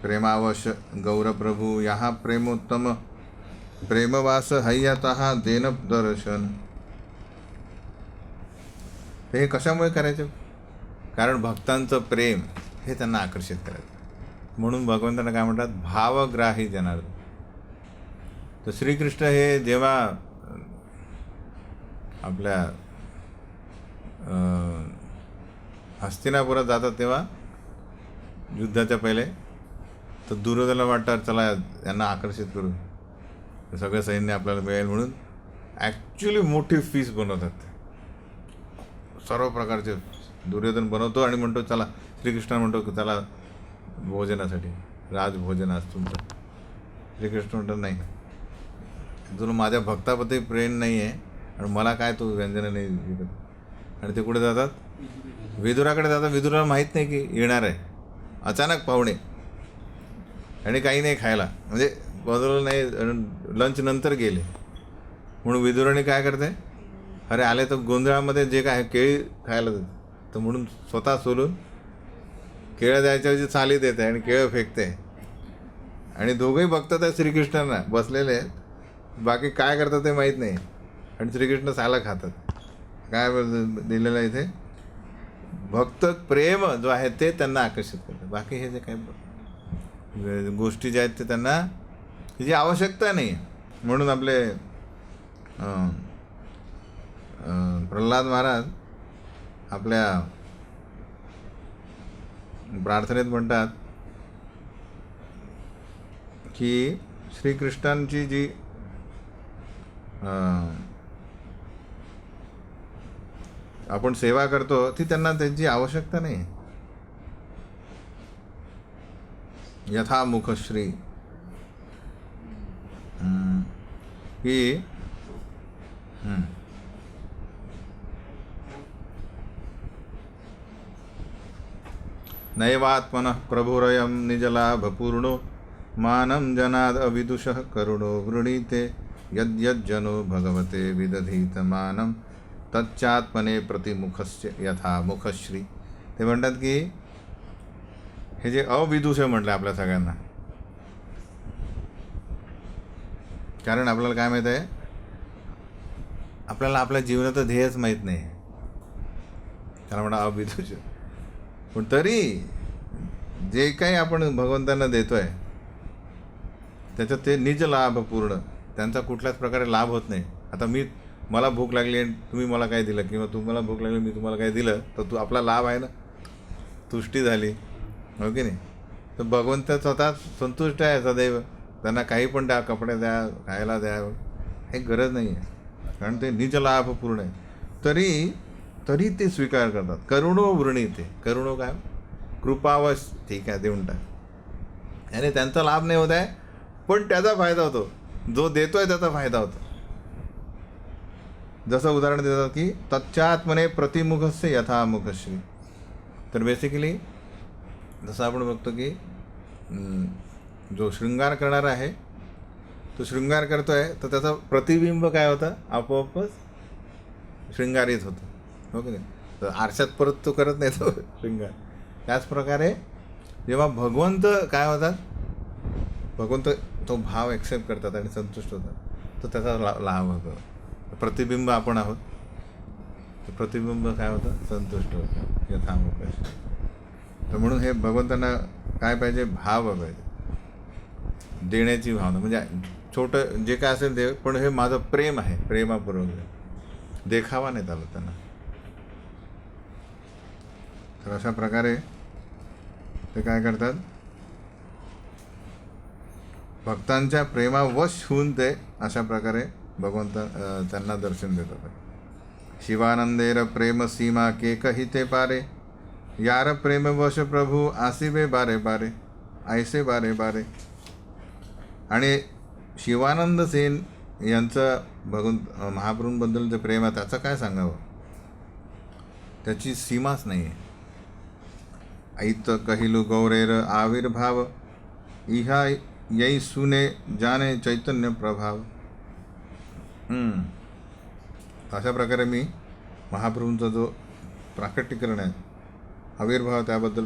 प्रेमावश गौरप्रभू यहाँ प्रेमोत्तम, प्रेमवास हैयतः देन दर्शन. हे कशामुळे करायचं, कारण भक्तांचं प्रेम हे त्यांना आकर्षित करायचं. म्हणून भगवंतांना काय म्हणतात, भावग्राही जनार्दन. तर श्रीकृष्ण हे जेव्हा आपल्या हस्तिनापुरात जातात तेव्हा युद्धाच्या पहिले, तर दुर्योधनाला वाटतं चला यांना आकर्षित करू, सगळं सैन्य आपल्याला मिळेल म्हणून ॲक्च्युली मोठी फीस बनवतात. सर्व प्रकारचे दुर्योधन बनवतो आणि म्हणतो चला, श्रीकृष्ण म्हणतो की चला भोजनासाठी, राजभोजन आज तुमचं. श्रीकृष्ण म्हणतो नाही, तुला माझ्या भक्ताबद्दल प्रेम नाही आहे आणि मला काय तू व्यंजनं नाही विकत. आणि ते कुठे जातात, विदुराकडे जातात. विदुराला माहीत नाही की येणार आहे, अचानक पाहुणे आणि काही नाही खायला, म्हणजे बदललं नाही, लंच नंतर गेले. म्हणून विदुराने काय करते, अरे आले तर गोंधळामध्ये जे काय केळी खायला देते, तर म्हणून स्वतः सोलून केळं द्यायच्या ऐवजी साली देते आणि केळं फेकते. आणि दोघंही बघतात आहे श्रीकृष्णांना बसलेले आहेत, बाकी काय करतात ते माहीत नाही. आणि श्रीकृष्ण साला खातात. काय दिलेलं आहे इथे, भक्त प्रेम जो आहे ते त्यांना आकर्षित करतं. बाकी हे जे काही गोष्टी ज्या आहेत ते त्यांना त्याची आवश्यकता नाही. म्हणून आपले प्रल्हाद महाराज आपल्या प्रार्थनेत म्हणतात की श्रीकृष्णांची जी आपण सेवा करतो ती त्यांना त्यांची आवश्यकता नाही. यथा मुखश्री की नैवात्मनः प्रभुरयं निजलाभपूर्णो मानं जनाद अविदुषः करुणो वृणीते यद्यज्जनो भगवते विदधीतमानं तच्चात्मने प्रतिमुखस्य यथा मुखश्री. ते म्हणतात की हे जे अविदुष म्हटलं आपल्या सगळ्यांना, कारण आपल्याला काय माहीत आहे, आपल्याला आपल्या जीवनाचं ध्येयच माहीत नाही, त्याला म्हणा अविदुष. पण तरी जे काही आपण भगवंतांना देतो आहे त्याच्यात ते निज लाभ पूर्ण, त्यांचा कुठल्याच प्रकारे लाभ होत नाही. आता मला भूक लागली आणि तुम्ही मला काय दिलं, किंवा तुम्हाला भूक लागली मी तुम्हाला काय दिलं, तर आपला लाभ आहे ना, तुष्टी झाली, हो की नाही. तर भगवंत स्वतः संतुष्ट आहे सदैव, त्यांना काही पण द्या, कपडे द्या, खायला द्या, काही गरज नाही आहे, कारण ते निज लाभ पूर्ण आहे. तरी ते स्वीकार करतात. करुणो वृणीते, करुणो काय, कृपावश, ठीक आहे देऊन टाक, आणि त्यांचा लाभ नाही होत आहे पण त्याचा फायदा होतो, जो देतोय त्याचा फायदा होतो. जसं उदाहरण देतात की तच्चात्मने प्रतिमुखस्य यथा मुखश्री. तर बेसिकली जसं आपण बघतो की जो शृंगार करणारा आहे तो शृंगार करतो आहे, तर त्याचं प्रतिबिंब काय होतं, आपोआपच शृंगारित होतं, हो की नाही. तर आरशात परत तो करत नाही तो शृंगार. त्याचप्रकारे जेव्हा भगवंत काय होतात, भगवंत तो भाव ॲक्सेप्ट करतात आणि संतुष्ट होतात, तर त्याचा लाभ होतो. प्रतिबिंब आपण आहोत, तर प्रतिबिंब काय होतं, संतुष्ट होतं यथामुख. तर म्हणून हे भगवंतांना काय पाहिजे, भाव पाहिजे, देण्याची भावना. म्हणजे छोटं जे काय असेल ते, पण हे माझं प्रेम आहे, प्रेमापूर्वक, देखावा नाही चालत त्यांना. तर अशा प्रकारे ते काय करतात, भक्तांच्या प्रेमावश होऊन ते अशा प्रकारे भगवंत त्यांना दर्शन देतात. शिवानंदेर प्रेम सीमा के कहिते पारे, यार प्रेमवश प्रभू आसिबे बारे बारे, ऐसे बारे बारे. आणि शिवानंद सेन यांचं भगवंत महाप्रभूंबद्दलचं प्रेम आहे, त्याचं काय सांगावं, त्याची सीमाच नाही आहे. ऐत कहिलू गौरेर आविर्भाव, इहा यही सुने जाने चैतन्य प्रभाव. अशा प्रकारे मी महाप्रभूंचा जो प्राकटीकरण आहे, आविर्भाव, त्याबद्दल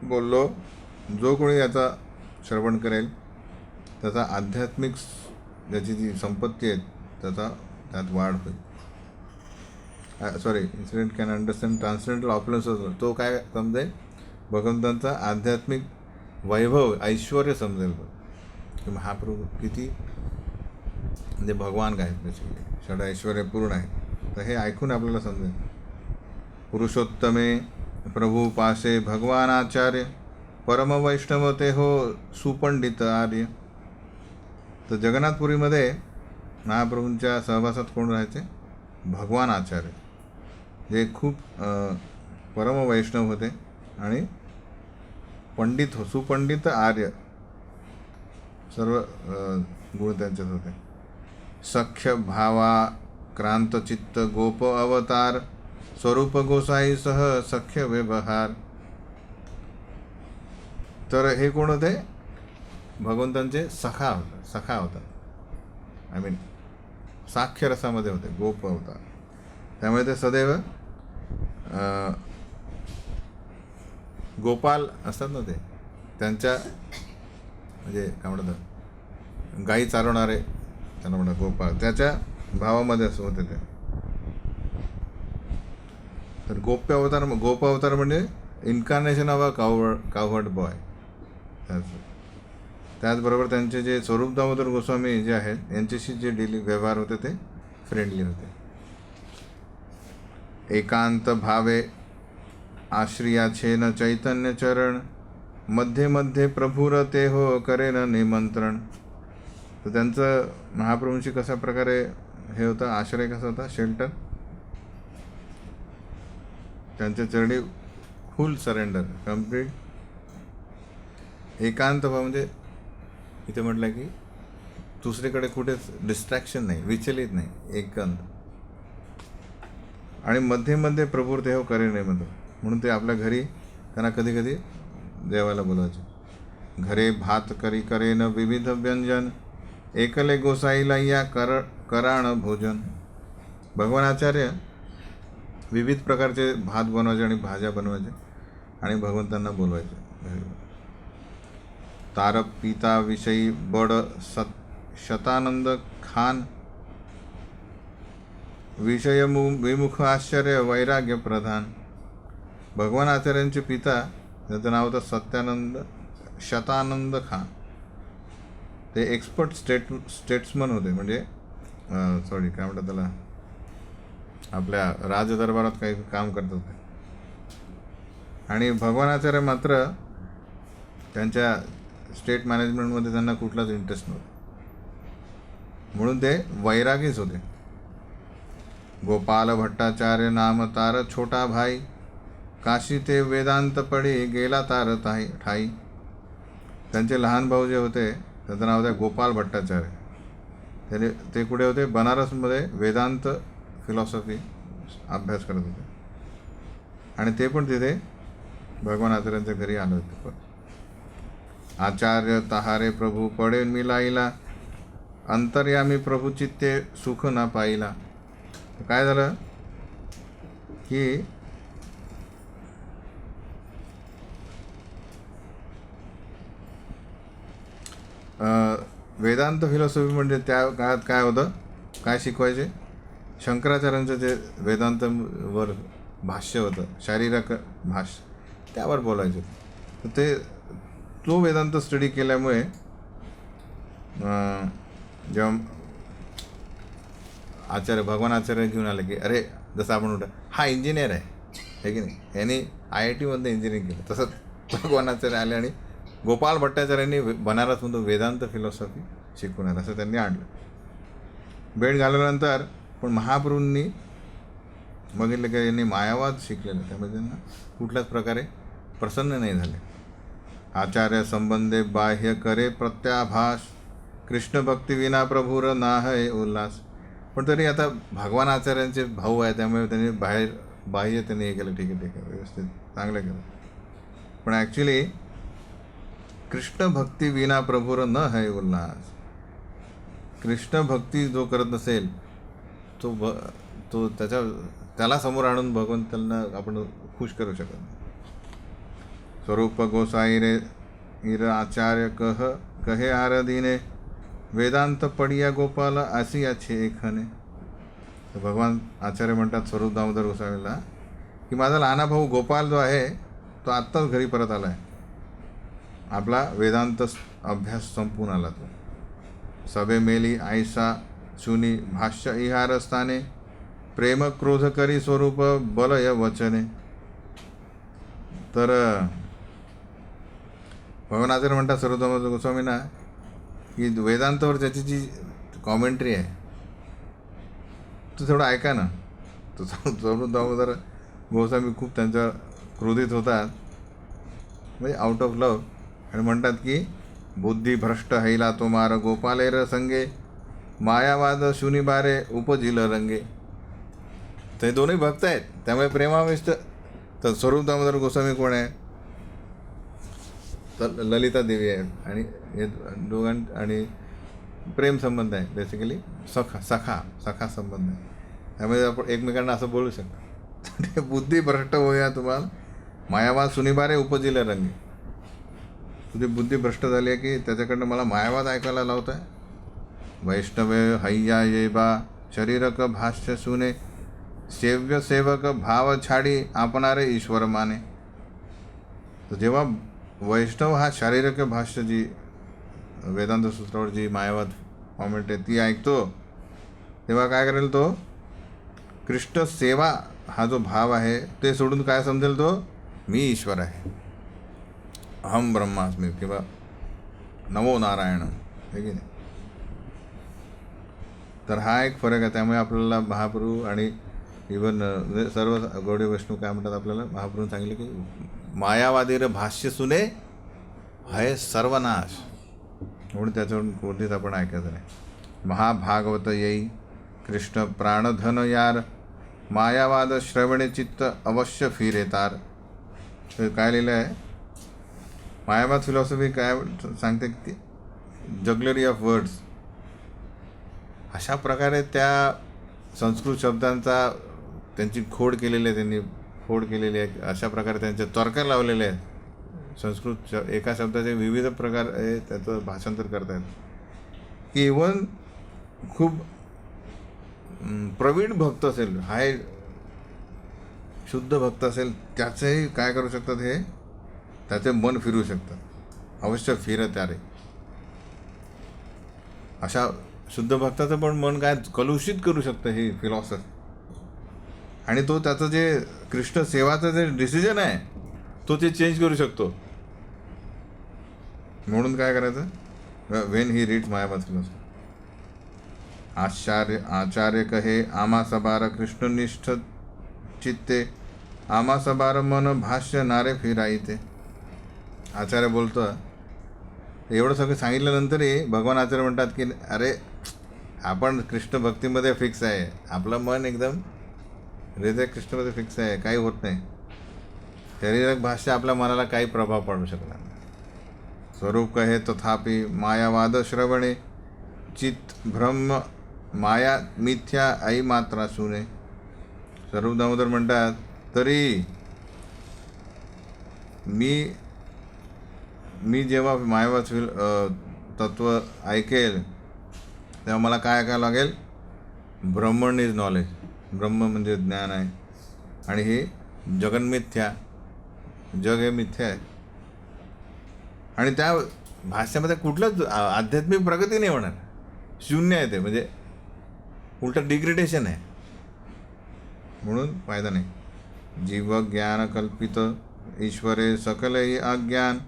बोललो. जो कोणी याचा श्रवण करेल त्याचा आध्यात्मिक ज्याची जी संपत्ती आहे त्यात वाढ होईल. इन्सिडेंट कॅन अंडरस्टँड ट्रान्सडेंटल ऑपलन्स होतो, तो काय समजेल, भगवंतांचा आध्यात्मिक वैभव ऐश्वर समजेल बघ की महाप्रभू किती म्हणजे भगवान काय त्याचे षड ऐश्वर्य पूर्ण आहे. तर हे ऐकून आपल्याला समजेल. पुरुषोत्तमे प्रभू पासे भगवान आचार्य परम वैष्णव ते हो सुपंडित आर्य. तर जगन्नाथपुरीमध्ये महाप्रभूंच्या सहवासात कोण राहायचे? भगवान आचार्य, जे खूप परम वैष्णव होते आणि पंडित सुपंडित आर्य सर्व गुण त्यांच्यात होते. सख्य भावा क्रांतचित्त गोप अवतार स्वरूप गोसाई सह सख्य व्यवहार. तर हे कोण होते? भगवंतांचे सखा होता. आय मीन साख्य रसामध्ये होते, गोप अवतार. त्यामुळे ते सदैव गोपाल असतात ना, ते त्यांच्या म्हणजे काय म्हणतात गाई चालवणारे, त्यांना म्हणतात गोपाल, त्याच्या भावामध्ये असं होते ते. तर गोप अवतार म्हणजे इन्कार्नेशन ऑफ अ कावहर्ड बॉय. त्याचबरोबर त्यांचे जे स्वरूप दामोदर गोस्वामी जे आहेत यांच्याशी जे डेली व्यवहार होते ते फ्रेंडली होते. एकांत भावे आश्रियाछेन चैतन्य चरण मध्ये मध्ये प्रभुर ते हो करेन निमंत्रण. तर त्यांचं महाप्रभूंशी कशा प्रकारे हे होतं, आश्रय कसा होता, शेल्टर. त्यांच्या चरणी फुल सरेंडर, कम्प्लीट एकांत भाव. म्हणजे इथे म्हटलं की दुसरीकडे कुठेच डिस्ट्रॅक्शन नाही, विचलित नाही, एकांत. आणि मध्ये मध्ये प्रभुर देव करे नाही म्हणून ते आपल्या घरी त्यांना कधी कधी देवाला बोलवायचे. घरे भात करी करेन विविध व्यंजन एकले गोसाईला या कराण भोजन. भगवान आचार्य विविध प्रकारचे भात बनवायचे आणि भाज्या बनवायचे आणि भगवंतांना बोलवायचे. तारक पिता विषयी बड शतानंद खान विषय विमुख आश्चर्य वैराग्य प्रधान. भगवान आचार्यांचे पिता, त्याचं नाव होतं शतानंद खान. ते एक्सपर्ट स्टेट्समन होते, म्हणजे काय म्हणतात त्याला, आपल्या राजदरबारात काही काम करत होते. आणि भगवान आचार्य मात्र त्यांच्या स्टेट मॅनेजमेंटमध्ये त्यांना कुठलाच इंटरेस्ट नव्हता, म्हणून ते वैरागीच होते. गोपाल भट्टाचार्य नाम तार छोटा भाई काशी ते वेदांत पडी गेला तार ठाई. त्यांचे लहान भाऊ जे होते त्याचं नाव होतं गोपाल भट्टाचार्य. ते कुठे होते? बनारसमध्ये वेदांत फिलॉसॉफी अभ्यास करत होते. आणि ते पण तिथे भगवान आचार्यांच्या घरी आले होते. आचार्य तहारे प्रभू पडे मिलाईला अंतर्यामी प्रभू चित्ते सुख ना पाईला. काय झालं की वेदांत फिलॉसॉफी म्हणजे त्या काळात काय होतं, काय शिकवायचे? शंकराचार्यांचं जे वेदांतवर भाष्य होतं, शारीरिक भाष्य, त्यावर बोलायचे. तर तो वेदांत स्टडी केल्यामुळे जेव्हा भगवान आचार्य घेऊन आले की अरे, जसं आपण म्हणतो हा इंजिनियर आहे की नाही, यांनी IIT इंजिनिअरिंग केलं, तसंच भगवान आचार्य आले आणि गोपाल भट्टाचार्यांनी बनारसमधून वेदांत फिलॉसॉफी शिकून आलं, असं त्यांनी आणलं. वेळ घालवल्यानंतर पण महाप्रभूंनी बघितलं की यांनी मायावाद शिकलेलं, त्यामुळे त्यांना कुठल्याच प्रकारे प्रसन्न नाही झाले. आचार्य संबंधे बाह्य करे प्रत्याभास कृष्ण भक्ती विना प्रभुर नाहय उल्हास. पण तरी आता भगवान आचार्यांचे भाऊ आहे, त्यामुळे त्यांनी बाह्य त्यांनी हे केलं, ठीक आहे व्यवस्थित चांगलं केलं. पण ॲक्च्युली कृष्ण भक्ती विना प्रभुर न है उल्हास. कृष्ण भक्ती जो करत नसेल तो त्याला समोर आणून भगवंतांना आपण खुश करू शकत नाही. स्वरूप गोसाई रे इर आचार्य कहे आरदीने वेदांत पडिया गोपाल असी अच्छे एखने. तर भगवान आचार्य म्हणतात स्वरूप दामोदर गोसावीला की माझा लहाना भाऊ गोपाल जो आहे तो आत्ताच घरी परत आला आहे. आपला वेदांत अभ्यास संपून आला तो. सबे मेली ऐसा शुनी भाष्य इहार स्थाने, प्रेम क्रोध करी स्वरूप बलय वचने. तर भगवान आचार्य म्हणतात सर्वधर्म गोस्वामींना की वेदांतावर त्याची जी कॉमेंट्री आहे तो थोडं ऐका ना. तो सर्व दामोदर गोस्वामी खूप त्यांच्यावर क्रोधित होतात, म्हणजे आउट ऑफ लव, आणि म्हणतात की बुद्धी भ्रष्ट हैला तो मार गोपालेर संगे, मायावाद शुनिबारे उपजिल रंगे. ते दोन्ही भक्त आहेत, त्यामुळे प्रेमाविष्ट. तर स्वरूप दामोदर गोस्वामी कोण आहे? तर ललिता देवी आहे, आणि हे आणि प्रेम संबंध आहे, बेसिकली सखा संबंध आहे. त्यामुळे आपण एकमेकांना असं बोलू शकतो. बुद्धी भ्रष्ट होया तुम्हाला, मायावाद सुनिबारे उपजिले रंगे. तुझी बुद्धी भ्रष्ट झाली आहे की त्याच्याकडनं मला मायावाद ऐकायला लावत आहे. वैष्णवे हैया ये बा शरीरक भाष्य सुने, सेव्य सेवक भाव छाडी आपणारे ईश्वर माने. तर जेव्हा वैष्णव हा शारीरक भाष्य जी वेदांत सूत्रावर जी मायावाद कॉमेंट आहे ती ऐकतो, तेव्हा काय करेल तो? कृष्ण सेवा हा जो भाव आहे ते सोडून काय समजेल तो? मी ईश्वर आहे, अहम ब्रह्मास्मी किंवा नमो नारायण, आहे की नाही? तर हा एक फरक आहे. त्यामुळे आपल्याला महाप्रभू आणि इवन सर्व गौडी वैष्णव काय म्हणतात आपल्याला? महाप्रभूंनी सांगितलं की मायावादीर भाष्य सुने है सर्वनाश, म्हणून त्याच्यावरून कोणतीच आपण ऐकायचं नाही. महाभागवत येई कृष्ण प्राणधन यार, मायावाद श्रवणे चित्त अवश्य फिरे तार. काय लिहिलं आहे? मायावाद फिलॉसॉफी काय सांगते की जगलरी ऑफ वर्ड्स. अशा प्रकारे त्या संस्कृत शब्दांचा त्यांची खोड केलेली आहे, त्यांनी फोड केलेली आहे. अशा प्रकारे त्यांचे तर्क लावलेले आहेत. संस्कृत एका शब्दाचे विविध प्रकार त्याचं भाषांतर करतायत की इवन खूप प्रवीण भक्त असेल, हाय शुद्ध भक्त असेल, त्याचंही काय करू शकतात? हे त्याचे मन फिरू शकतात. अवश्य फिरत यारे. अशा शुद्ध भक्ताचं पण मन काय कलुषित करू शकतं हे फिलॉसॉफी. आणि तो त्याचं जे कृष्ण सेवाचं जे डिसिजन आहे तो ते चेंज करू शकतो. म्हणून काय करायचं? When he reads Mayavad philosophy. आचार्य कहे आमा सबार कृष्णनिष्ठ चित्ते, आमा सबार मन भाष्य नारे फिराईते. आचार्य बोलतो, एवढं सगळं सांगितल्यानंतरही भगवान आचार्य म्हणतात की अरे आपण कृष्ण भक्तीमध्ये फिक्स आहे, आपलं मन एकदम हृदय कृष्णमध्ये फिक्स आहे, काही होत नाही. शारीरिक भाष्य आपल्या मनाला काही प्रभाव पडू शकणार नाही. स्वरूप कहे तथापि मायावाद श्रवणे, चित्त ब्रह्म माया मिथ्या आई मात्रा सुने. स्वरूप दामोदर म्हणतात तरी मी जेव्हा मायावाद तत्व ऐकेल तेव्हा मला काय ऐकायला लागेल? ब्रह्मण इज नॉलेज. ब्रह्म म्हणजे ज्ञान आहे, आणि हे जगन्मिथ्या, जग हे मिथ्या आहे. आणि त्या भाष्यामध्ये कुठलंच आध्यात्मिक प्रगती नाही होणार, शून्य आहे ते, म्हणजे उलटं डिग्रेडेशन आहे. म्हणून फायदा नाही. जीव ज्ञान कल्पित ईश्वरे सकलही अज्ञान,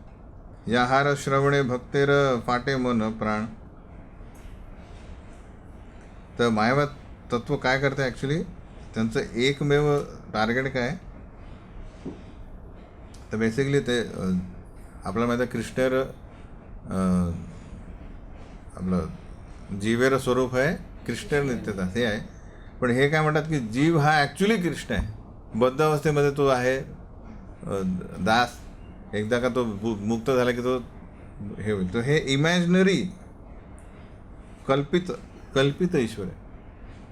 याहार श्रवणे भक्तेर फाटे मन प्राण. तर मायावाद तत्व काय करतं ॲक्च्युली? त्यांचं एकमेव टार्गेट काय? तर बेसिकली ते आपल्याला माहिती आहे कृष्णेर आपलं जीवेर स्वरूप आहे, कृष्णेर नित्यता हे आहे. पण हे काय म्हणतात की जीव हा ॲक्च्युली कृष्ण आहे. बद्ध अवस्थेमध्ये तो आहे दास. एकदा का तो मुक्त झाला की तो हे होईल. तर हे इमॅजिनरी कल्पित ईश्वर आहे,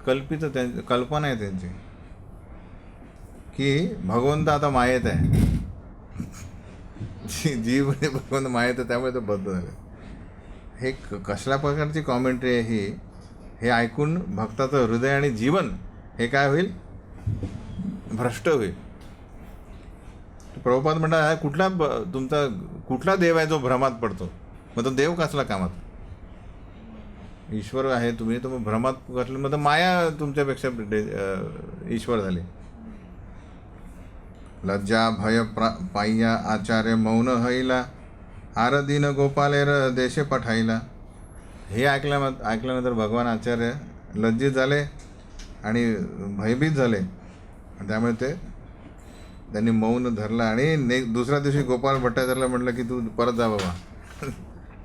कल्पित त्यांची कल्पना आहे त्यांची की भगवंत आता मायेत आहे. जीव म्हणजे भगवंत मायेत आहे, त्यामुळे तो बद्ध झाले. हे कसल्या प्रकारची कॉमेंट्री आहे ही? हे ऐकून भक्ताचं हृदय आणि जीवन हे काय होईल? भ्रष्ट होईल. प्रभुपाद म्हणतात हा कुठला तुमचा कुठला देव आहे जो भ्रमात पडतो, मग तो देव कसला कामात? ईश्वर आहे तुम्ही, तर मग भ्रमात कसलं, मग तर माया तुमच्यापेक्षा ईश्वर झाले. लज्जा भय पाय्या आचार्य मौन हईला, आरदीन गोपालेर देशे पठाईला. हे ऐकल्यानंतर भगवान आचार्य लज्जित झाले आणि भयभीत झाले, आणि त्यामुळे त्यांनी मौन धरलं आणि दुसऱ्या दिवशी गोपाल भट्टाचार्यला म्हटलं की तू परत जा बाबा,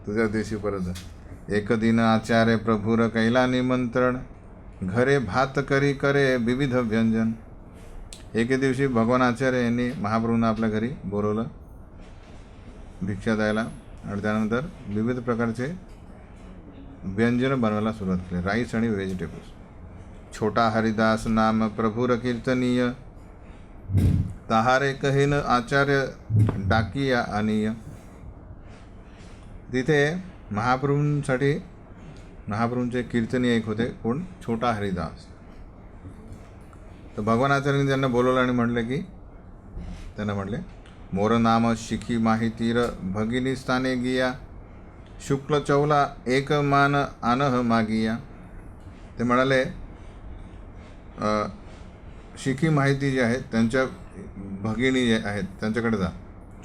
तुझ्या दिवशी परत जा. एक दिन आचार्य प्रभुर कैला निमंत्रण, घरे भात करी करे विविध व्यंजन. एके दिवशी भगवान आचार्य यांनी महाप्रभूंना आपल्या घरी बोलवलं भिक्षा द्यायला, आणि त्यानंतर विविध प्रकारचे व्यंजन बनवायला सुरुवात केली, राईस आणि व्हेजिटेबल्स. छोटा हरिदास नाम प्रभुर कीर्तनीय, तहारे कहीन आचार्य डाकिया अनीय. तिथे महाप्रभूंचे कीर्तनीय एक होते, कोण? छोटा हरिदास. तर भगवान आचार्यांनी त्यांना बोलवलं आणि त्यांना म्हटले मोर नाम शिखी माहितीर भगिनी स्थाने गिया, शुक्ल चौला एक मान आनह मागिया. ते म्हणाले शिखी माहिती जे आहेत त्यांच्या भगिनी जे आहेत त्यांच्याकडे जा.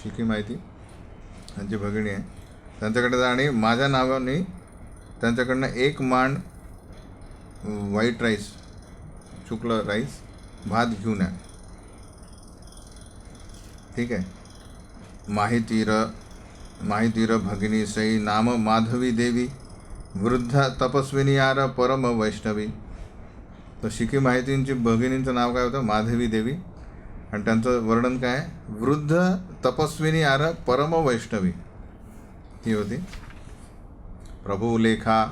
शिखी माहिती त्यांची भगिनी आहे, त्यांच्याकडे जा आणि माझ्या नावाने त्यांच्याकडनं एक मान व्हाईट राईस, शुक्ल राईस भात घेऊन या. ठीक आहे. माहितीर भगिनी सई नाम माधवी देवी, वृद्धा तपस्विनी आर परम वैष्णवी. तर शिखी माहितींची भगिनींचं नाव काय होतं? माधवी देवी, आणि त्यांचं वर्णन काय? वृद्ध तपस्विनी आर परम वैष्णवी ही होती. प्रभू लेखा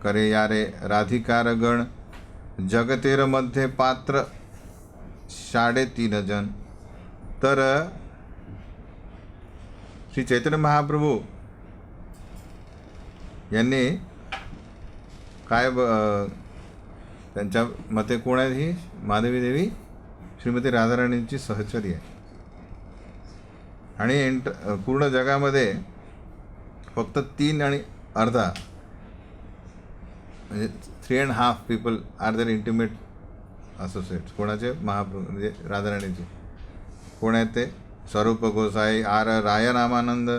करे यारे राधिकार गण, जगतेर मध्ये पात्र 3.5 जण. तर श्री चैतन्य महाप्रभू यांनी काय त्यांच्या मते कोण आहे? ही माधवी देवी श्रीमती राधाराणींची सहचरी आहे, आणि पूर्ण जगामध्ये फक्त 3.5 म्हणजे 3.5 people are their intimate associates. कोणाचे? महाप्रभू म्हणजे राधाराणीचे. कोण आहेत ते? स्वरूप गोसाई, आर राय रामानंद,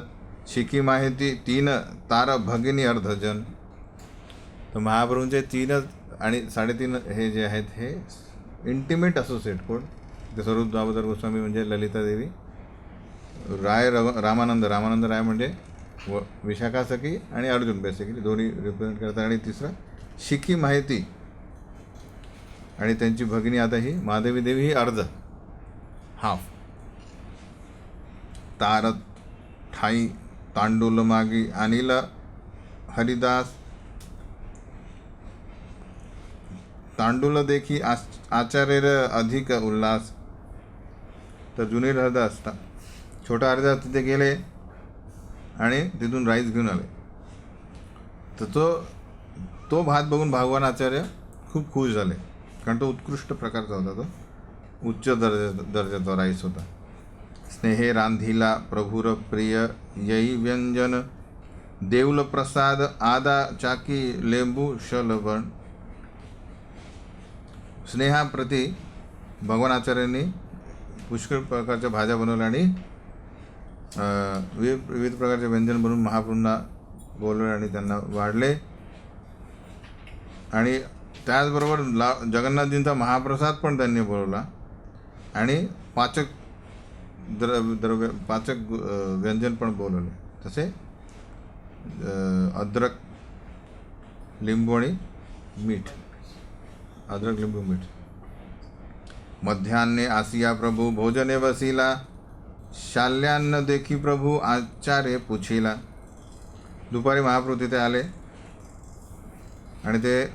शिखी माहिती 3, तार भगिनी अर्धजन. तर महाप्रभूंचे 3 आणि 3.5 हे जे आहेत हे इंटिमेट असोसिएट. कोण? ते स्वरूप दामोदर गोस्वामी म्हणजे ललिता देवी, राय रामानंद राय म्हणजे विशाखा सखी आणि अर्जुन, बेसिकली दोन्ही रिप्रेझेंट करतात. आणि तिसरं शिखी माहिती आणि त्यांची भगिनी आता ही माधवी देवी, ही अर्ध, हाफ. तारत ठाई तांडूल मागी अनिल हरिदास, तांडूल देखी आचार्यर अधिक उल्हास. तर जुनील हरिदास, छोटा हरिदास तिथे गेले आणि तिथून राईस घेऊन आले. तर तो भात बघून भगवान आचार्य खूप खुश झाले, कारण तो उत्कृष्ट प्रकारचा होता, तो उच्च दर्जाचा राईस होता. स्नेहे रांधीला प्रभुर प्रिय यई व्यंजन, देऊल प्रसाद आदा चाकी लेंबू शलबण. स्नेहाप्रती भगवान आचार्यांनी पुष्कळ प्रकारच्या भाज्या बनवल्या आणि विविध प्रकारचे व्यंजन बनवून महाप्रभूंना बोलवले आणि त्यांना वाढले. आणि त्याचबरोबर जगन्नाथजींचा महाप्रसाद पण त्यांनी बोलवला, आणि पाचक व्यंजन पण बोलवले, तसे अद्रक लिंबू आणि मीठ, अद्रक लिंबू मीठ. मध्यान्हे आसिया प्रभू भोजने बसिला, शाल्यान्न देखी प्रभू आचार्य पुछिला. दुपारी महाप्रभू तिथे आले आणि ते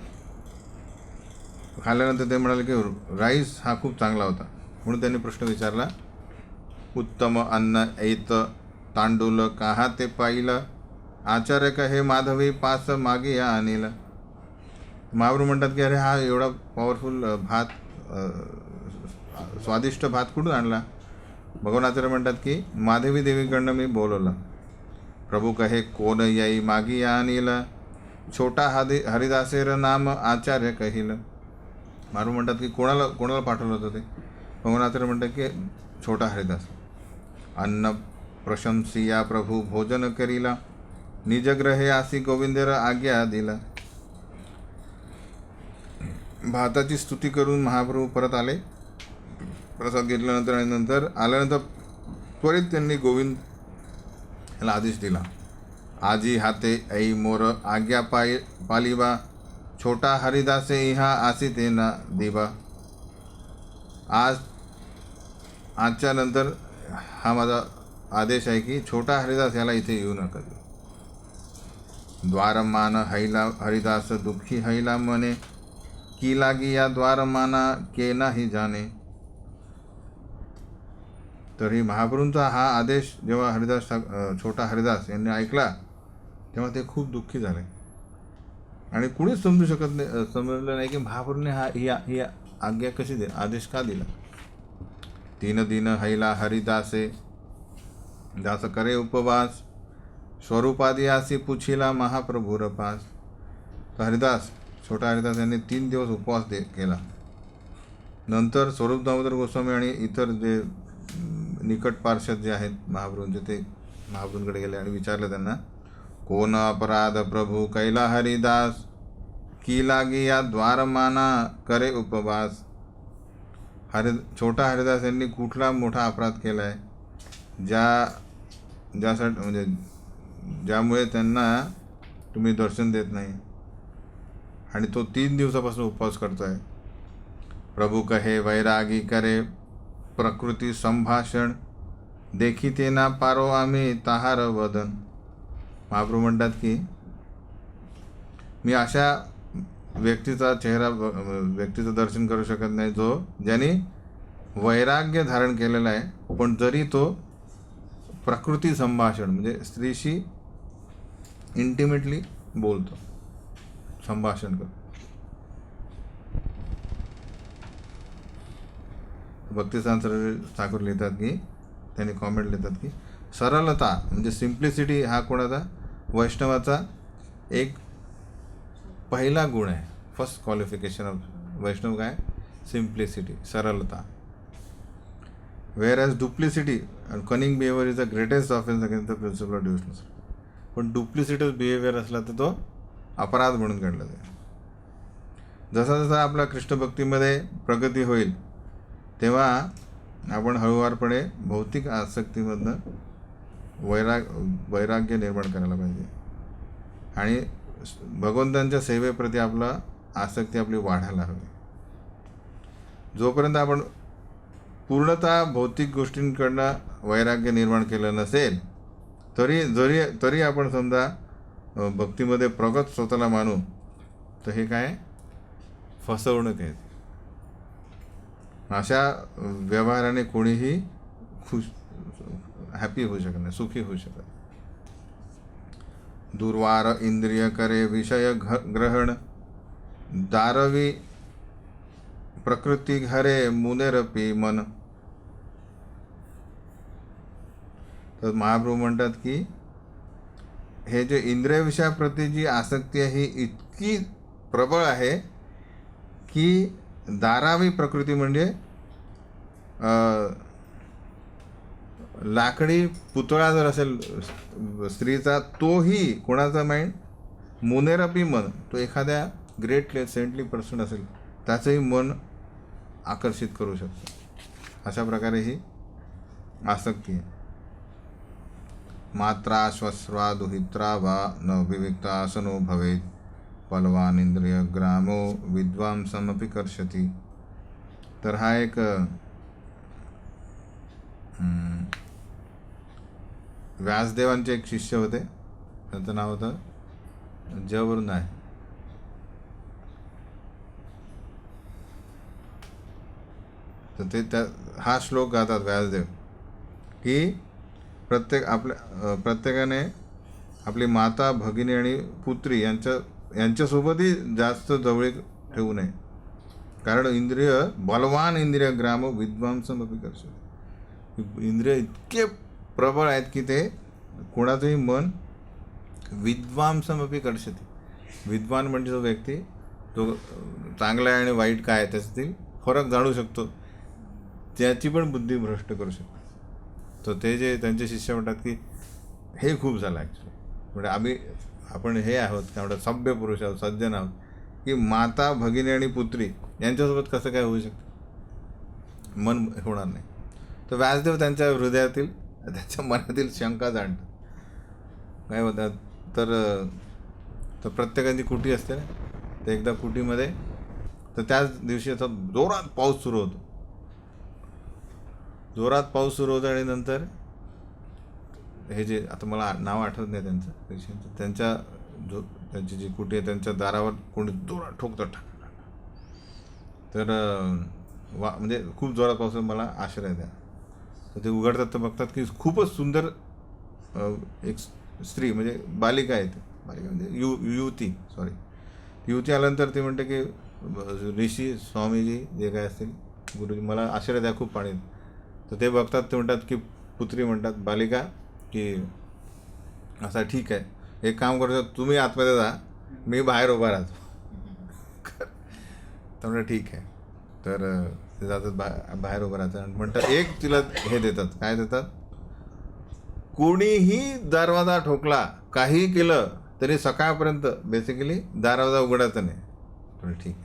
खाल्ल्यानंतर ते म्हणाले की राईस हा खूप चांगला होता, म्हणून त्यांनी प्रश्न विचारला. उत्तम अन्न ऐत तांडूल काहा ते पाहिलं, आचार्य कहे माधवी पास मागे या अनिल. महाप्रभू म्हणतात की अरे हा एवढा पॉवरफुल भात, स्वादिष्ट भात कुठून आणला? भगवानाचार्य म्हणतात की माधवी देवीकडनं मी बोलवलं. प्रभू कहे कोण याई मागी या अनिल, छोटा हरिदासेर नाम आचार्य कहिल. मारू म्हणतात की कोणाला पाठवलं होतं ते. भगवानाचार्य म्हणतात की छोटा हरिदास. अन्न प्रशंसिया प्रभू भोजन करीला, निजग्रहे आसी गोविंदेर आज्ञा दिला. भाताची स्तुती करून महाप्रभू परत आले. प्रसाद घेतल्यानंतर आणि नंतर आल्यानंतर त्वरित त्यांनी गोविंद याला आदेश दिला. आजी हाते ऐ मोर आज्ञा पालिबा, छोटा हरिदासे इहा आसी ते ना दिबा. आजच्या नंतर हा माझा आदेश आहे की छोटा हरिदास याला इथे येऊ नका. द्वारमान हैला हरिदास दुःखी हैला मने, की लागी या द्वारमाना के नाही जाणे. तरी महाप्रभूंचा हा आदेश जेव्हा छोटा हरिदास यांनी ऐकला तेव्हा ते खूप दुःखी झाले आणि कुणीच समजलं नाही की महाप्रभूने ही आज्ञा कशी आदेश का दिला. तीन दिन हैला हरिदासे दास करे उपवास, स्वरूपादी आसी पुछिला महाप्रभूर पास. तर छोटा हरिदास यांनी 3 दिवस उपवास केला. नंतर स्वरूप दामोदर गोस्वामी आणि इतर जे निकट पार्षद जे आहेत महाप्रभूंचे ते महाप्रभूंकडे गेले आणि विचारलं त्यांना, कोण अपराध प्रभू कैला हरिदास, की लागी या द्वारमाना करे उपवास. छोटा हरिदास यांनी कुठला मोठा अपराध केला आहे ज्यासाठी म्हणजे ज्यामुळे त्यांना तुम्ही दर्शन देत नाही आणि तो 3 दिवसापासून उपवास करतोय. प्रभू कहे वैरागी करे प्रकृती संभाषण, देखी ना पारो आम्ही ताहार वदन. महाप्रभू म्हणतात की मी अशा व्यक्तीचं दर्शन करू शकत नाही ज्याने वैराग्य धारण केलेलं आहे पण जरी तो प्रकृती संभाषण म्हणजे स्त्रीशी इंटिमेटली बोलतो, संभाषण करतो. भक्तिसार ठाकूर लिहितात की त्यांनी कॉमेंट लिहितात की सरलता म्हणजे सिम्प्लिसिटी हा कोणाचा वैष्णवाचा एक पहिला गुण आहे. फर्स्ट क्वालिफिकेशन ऑफ वैष्णव काय? सिम्प्लिसिटी, सरलता. Whereas duplicity and cunning behaviour is the greatest offence against the principle of devotional. पण डुप्लिसिटस बिहेवियर असला तर तो अपराध म्हणून गणला जाईल. जसा जसा आपला कृष्णभक्तीमध्ये प्रगती होईल तेव्हा आपण हळूवारपणे भौतिक आसक्तीमधनं वैराग्य निर्माण करायला पाहिजे आणि भगवंतांच्या सेवेप्रती आपला आसक्ती आपली वाढायला हवी. जोपर्यंत आपण पूर्णतः भौतिक गोष्टींकडनं वैराग्य निर्माण केलं नसेल तरी आपण समजा भक्तीमध्ये प्रगत स्वतःला मानू तर हे काय फसवणूक आहे. अशा व्यवहाराने कोणीही हॅपी होऊ शकत नाही, सुखी होऊ शकत. दुर्वार इंद्रिय करे विषय ग्रहण, दारवी प्रकृती घरे मुनेरपी मन. तर महाप्रभू म्हणतात की हे जे इंद्रिय विषयाप्रती जी आसक्ती आहे ही इतकी प्रबळ आहे की दारावी प्रकृती म्हणजे लाकडी पुतळा जर असेल स्त्रीचा तोही कोणाचा माइंड मुनेरपी मन, तो एखाद्या ग्रेट सेंटली पर्सन असेल त्याचंही मन आकर्षित करू शकतो. अशा प्रकारे ही आसक्ती आहे. मात्रा श्वस्वा दुहित्रा वा न विविक्ता आसनो भवेत, बलवान इंद्रिय ग्रामो विद्वांसमपि कर्षति. तर हा एक व्यासदेवांचे एक शिष्य होते, त्यांचं नाव होतं जवरून आहे. तर ते हा श्लोक गातात व्यासदेव की प्रत्येकाने आपली माता भगिनी आणि पुत्री यांच्यासोबतही जास्त जवळीक ठेवू नये, कारण बलवान इंद्रिय ग्राम विद्वांसमपि कर्षति. इंद्रिय इतके प्रबळ आहेत की ते कोणाचंही मन विद्वांसमपि कर्षति. विद्वान म्हणजे जो व्यक्ती तो चांगला आहे आणि वाईट काय आहे त्याच्यातील फरक जाणू शकतो, त्याची पण बुद्धी भ्रष्ट करू शकतो. तर ते जे त्यांचे शिष्य म्हणतात की हे खूप झालं ॲक्च्युली. म्हणजे आपण हे आहोत काय म्हणतात, सभ्य पुरुष आहोत, सज्जन आहोत, की माता भगिनी आणि पुत्री यांच्यासोबत कसं काय होऊ शकतं, मन होणार नाही. तर व्यासदेव त्यांच्या हृदयातील त्यांच्या मनातील शंका जाणतात. काय होतात तर प्रत्येकाची कुटी असते ना, तर एकदा कुटीमध्ये तर त्याच दिवशी असा जोरात पाऊस सुरू होतो. जोरात पाऊस सुरू होतो आणि नंतर हे जे आता मला नाव आठवत नाही त्यांचं पेशंटचं, त्यांची जी कुटी आहे त्यांच्या दारावर कोणी जोरात ठोकतं तर म्हणजे खूप जोरात पाऊस मला आश्रय द्या. तर ते उघडतात तर बघतात की खूपच सुंदर एक स्त्री म्हणजे बालिका आहे. बालिका म्हणजे युवती आल्यानंतर ती म्हणते की ऋषी स्वामीजी जे काय असतील गुरुजी मला आश्रय द्या, खूप पाणी. तर ते बघतात, ते म्हणतात की पुत्री म्हणतात बालिका की असा ठीक आहे, एक काम करतो, तुम्ही आतमध्ये जा, मी बाहेर उभा राहतो. तर म्हणतात ठीक आहे. तर ते जातात बाहेर उभं राहतात आणि म्हणतात एक तिला हे देतात, काय देतात, कोणीही दरवाजा ठोकला काही केलं तरी सकाळपर्यंत बेसिकली दरवाजा उघडायचा नाही. तर ठीक आहे.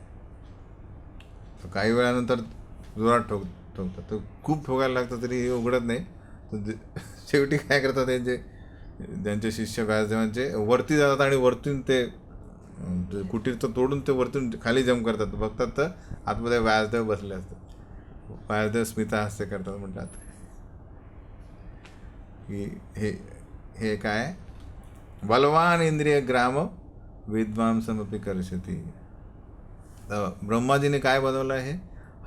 तर काही वेळानंतर जोरात ठोकतात, तर खूप ठोकायला लागतं तरी हे उघडत नाही. तर शेवटी काय करतात त्यांचे शिष्य व्यासदेवांचे वरती जातात आणि वरतून ते कुटीरचं तोडून ते वरतून खाली जम करतात. बघतात तर आतमध्ये व्यासदेव बसले असतात. व्यासदेव स्मितहास्य करतात, म्हणतात की हे काय, बलवान इंद्रिय ग्राम विद्वांसमपि कर्षति. तर ब्रह्माजीने काय बनवलं आहे,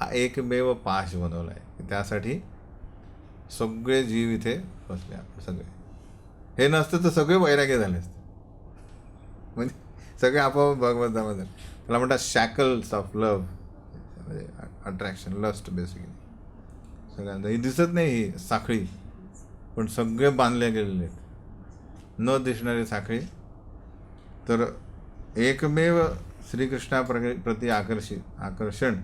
हा एकमेव पाश बनवला आहे. त्यासाठी सगळे जीव इथे बसले, आपण सगळे. हे नसतं तर सगळे वैराग्य झाले असते, म्हणजे सगळे आपोआप भगवंतामध्ये. त्याला म्हणतात शॅकल्स ऑफ लव्ह, म्हणजे अट्रॅक्शन, लस्ट बेसिकली. सगळ्यांना ही दिसत नाही ही साखळी, पण सगळे बांधले गेलेले आहेत, न दिसणारी साखळी. तर एकमेव श्रीकृष्णाप्रती आकर्षण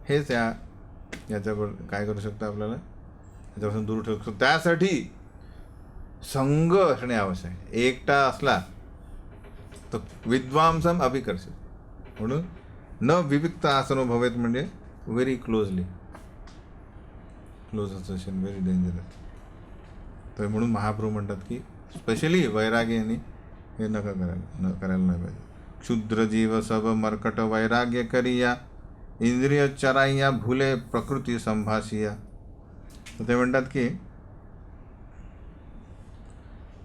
हेच याच्यावर काय करू शकतं, आपल्याला याच्यापासून दूर ठेवू शकतो. त्यासाठी संघ असणे आवश्यक आहे. एकटा असला तर विद्वांसम अभिकर्षित, म्हणून न विविक्त आसनो भवेत, म्हणजे very close association, very dangerous. तर म्हणून महाप्रभू म्हणतात की स्पेशली वैराग्य यांनी हे करायला नाही पाहिजे. क्षुद्र जीव सब मर्कट वैराग्य करिया, इंद्रिय चराइया भूले प्रकृती संभाषिया. तर ते म्हणतात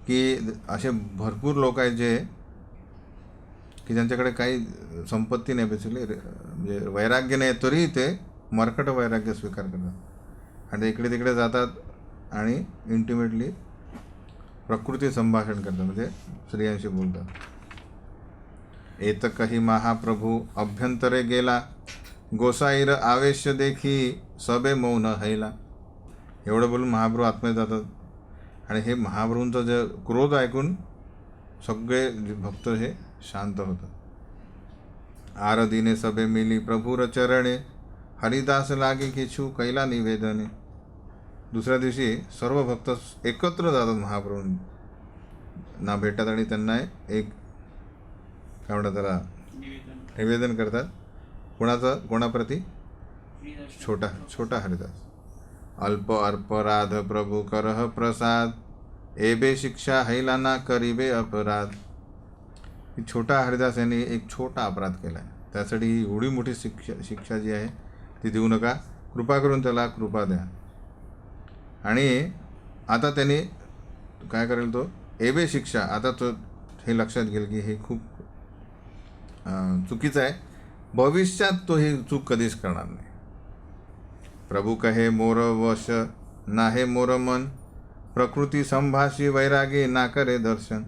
की असे भरपूर लोक आहेत जे की ज्यांच्याकडे काही संपत्ती नाही, बेसिकली म्हणजे वैराग्य नाही, तरीही ते मर्कट वैराग्य स्वीकार करतात आणि ते इकडे तिकडे जातात आणि इंटिमेटली प्रकृती संभाषण करतात, म्हणजे स्त्रियांशी बोलतात. एत कही महाप्रभू अभ्यंतरे गेला, गोसाईर आवेश देखी सबे मौन हैला. एवढं बोलून महाप्रभू आतमध्ये जातात आणि हे महाप्रभूंचा जे क्रोध ऐकून सगळे भक्त हे शांत होतात. आरदीने सबे मिली प्रभुर चरणे, हरिदास लागे किछु कैला निवेदने. दुसऱ्या दिवशी सर्व भक्त एकत्र जातात महाप्रभूंना भेटतात आणि त्यांना एक काय म्हणतात त्याला निवेदन करतात. कोणाप्रती, छोटा हरिदास. अल्प अर्पराध प्रभू करह प्रसाद, एबे शिक्षा हैलाना करिबे अपराध. छोटा हरिदास यांनी एक छोटा अपराध केला आहे, त्यासाठी एवढी मोठी शिक्षा जी आहे ती देऊ नका, कृपा करून त्याला कृपा द्या. आणि आता त्यांनी काय करेल, तो एबे शिक्षा, आता तो हे लक्षात घेईल की हे खूप चुकीचं आहे, भविष्यात तो ही चूक कधीच करणार नाही. प्रभू कहे मोर वश नाहे मोर मन, प्रकृती संभाषी वैरागी ना करे दर्शन.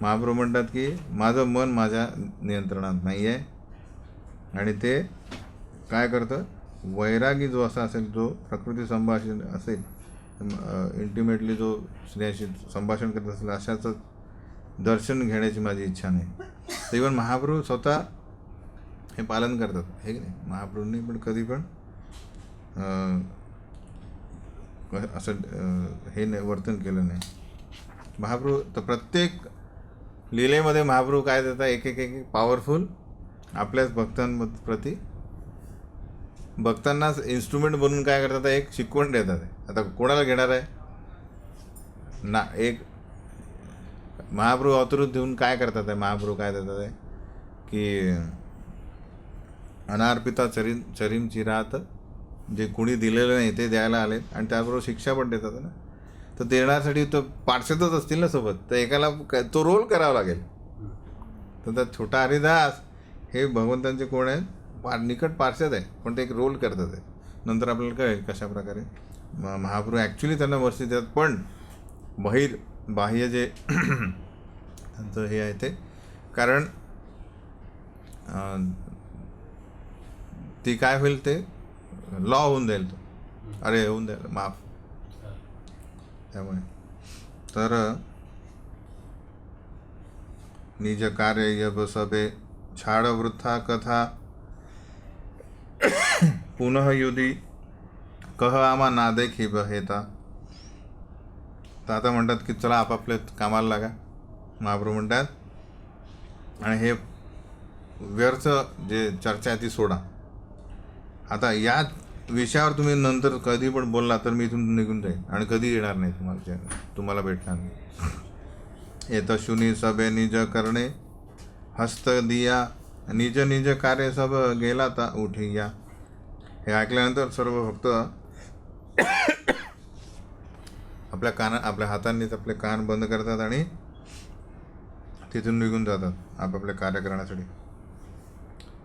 महाप्रभू म्हणतात की माझं मन माझ्या नियंत्रणात नाही आहे आणि ते काय करतं, वैरागी जो असा असेल, जो प्रकृती संभाषण असेल इंटिमेटली जो स्त्रियाशी संभाषण करत असेल अशाचं दर्शन घेण्याची माझी इच्छा नाही. तर इवन महाप्रभू स्वतः हे पालन करतात, हे की नाही. महाप्रभूंनी पण कधी पण असं हे नाही वर्तन केलं नाही. महाप्रभू तर प्रत्येक लीलेमध्ये महाप्रभू काय देतात, एक एक एक पॉवरफुल आपल्याच भक्तांप्रती भक्तांनाच इन्स्ट्रुमेंट बनवून काय करतात, एक शिकवण देतात. आता कोणाला घेणार आहे ना. एक महाप्रभू अवतरून देऊन काय करतात आहे, महाप्रभू काय देतात आहे की अनार्पिता चरीम चिरात, जे कुणी दिलेलं नाही ते द्यायला आले आणि त्याबरोबर शिक्षा पण देतात ना. तर देण्यासाठी तो पार्षदच असतील ना सोबत, तर एकाला तो रोल करावा लागेल. तर त्या छोटा हरिदास हे भगवंतांचे कोण आहेत, निकट पार्षद आहे, पण ते एक रोल करतात आहे. नंतर आपल्याला कळेल कशा प्रकारे महाप्रभू ॲक्च्युली त्यांना वर्षी देतात, पण बाह्य जे त्यांचं हे आहे ते, कारण ती काय होईल, ते लॉ होऊन जाईल, तो अरे होऊन जाईल माफ. त्यामुळे तर निज कार्य यब सबे छाड वृथा कथा पुनः युधी कह आमा ना देखी बहेता. तर आता म्हणतात की चला आपापल्या कामाला लागा, महाप्रभू म्हणतात, आणि हे व्यर्थ जे चर्चा आहे ती सोडा. आता या विषयावर तुम्ही नंतर कधी पण बोलला तर मी इथून निघून जाईल आणि कधी येणार नाही तुम्हाला भेटणार नाही. येत शुनी सबे निज करणे हस्त दिया, निज निज कार्य सब गेला ता उठिया. हे ऐकल्यानंतर सर्व भक्त आपल्या हातांनीच आपले कान बंद करतात आणि तिथून निघून जातात आपापले कार्य करण्यासाठी.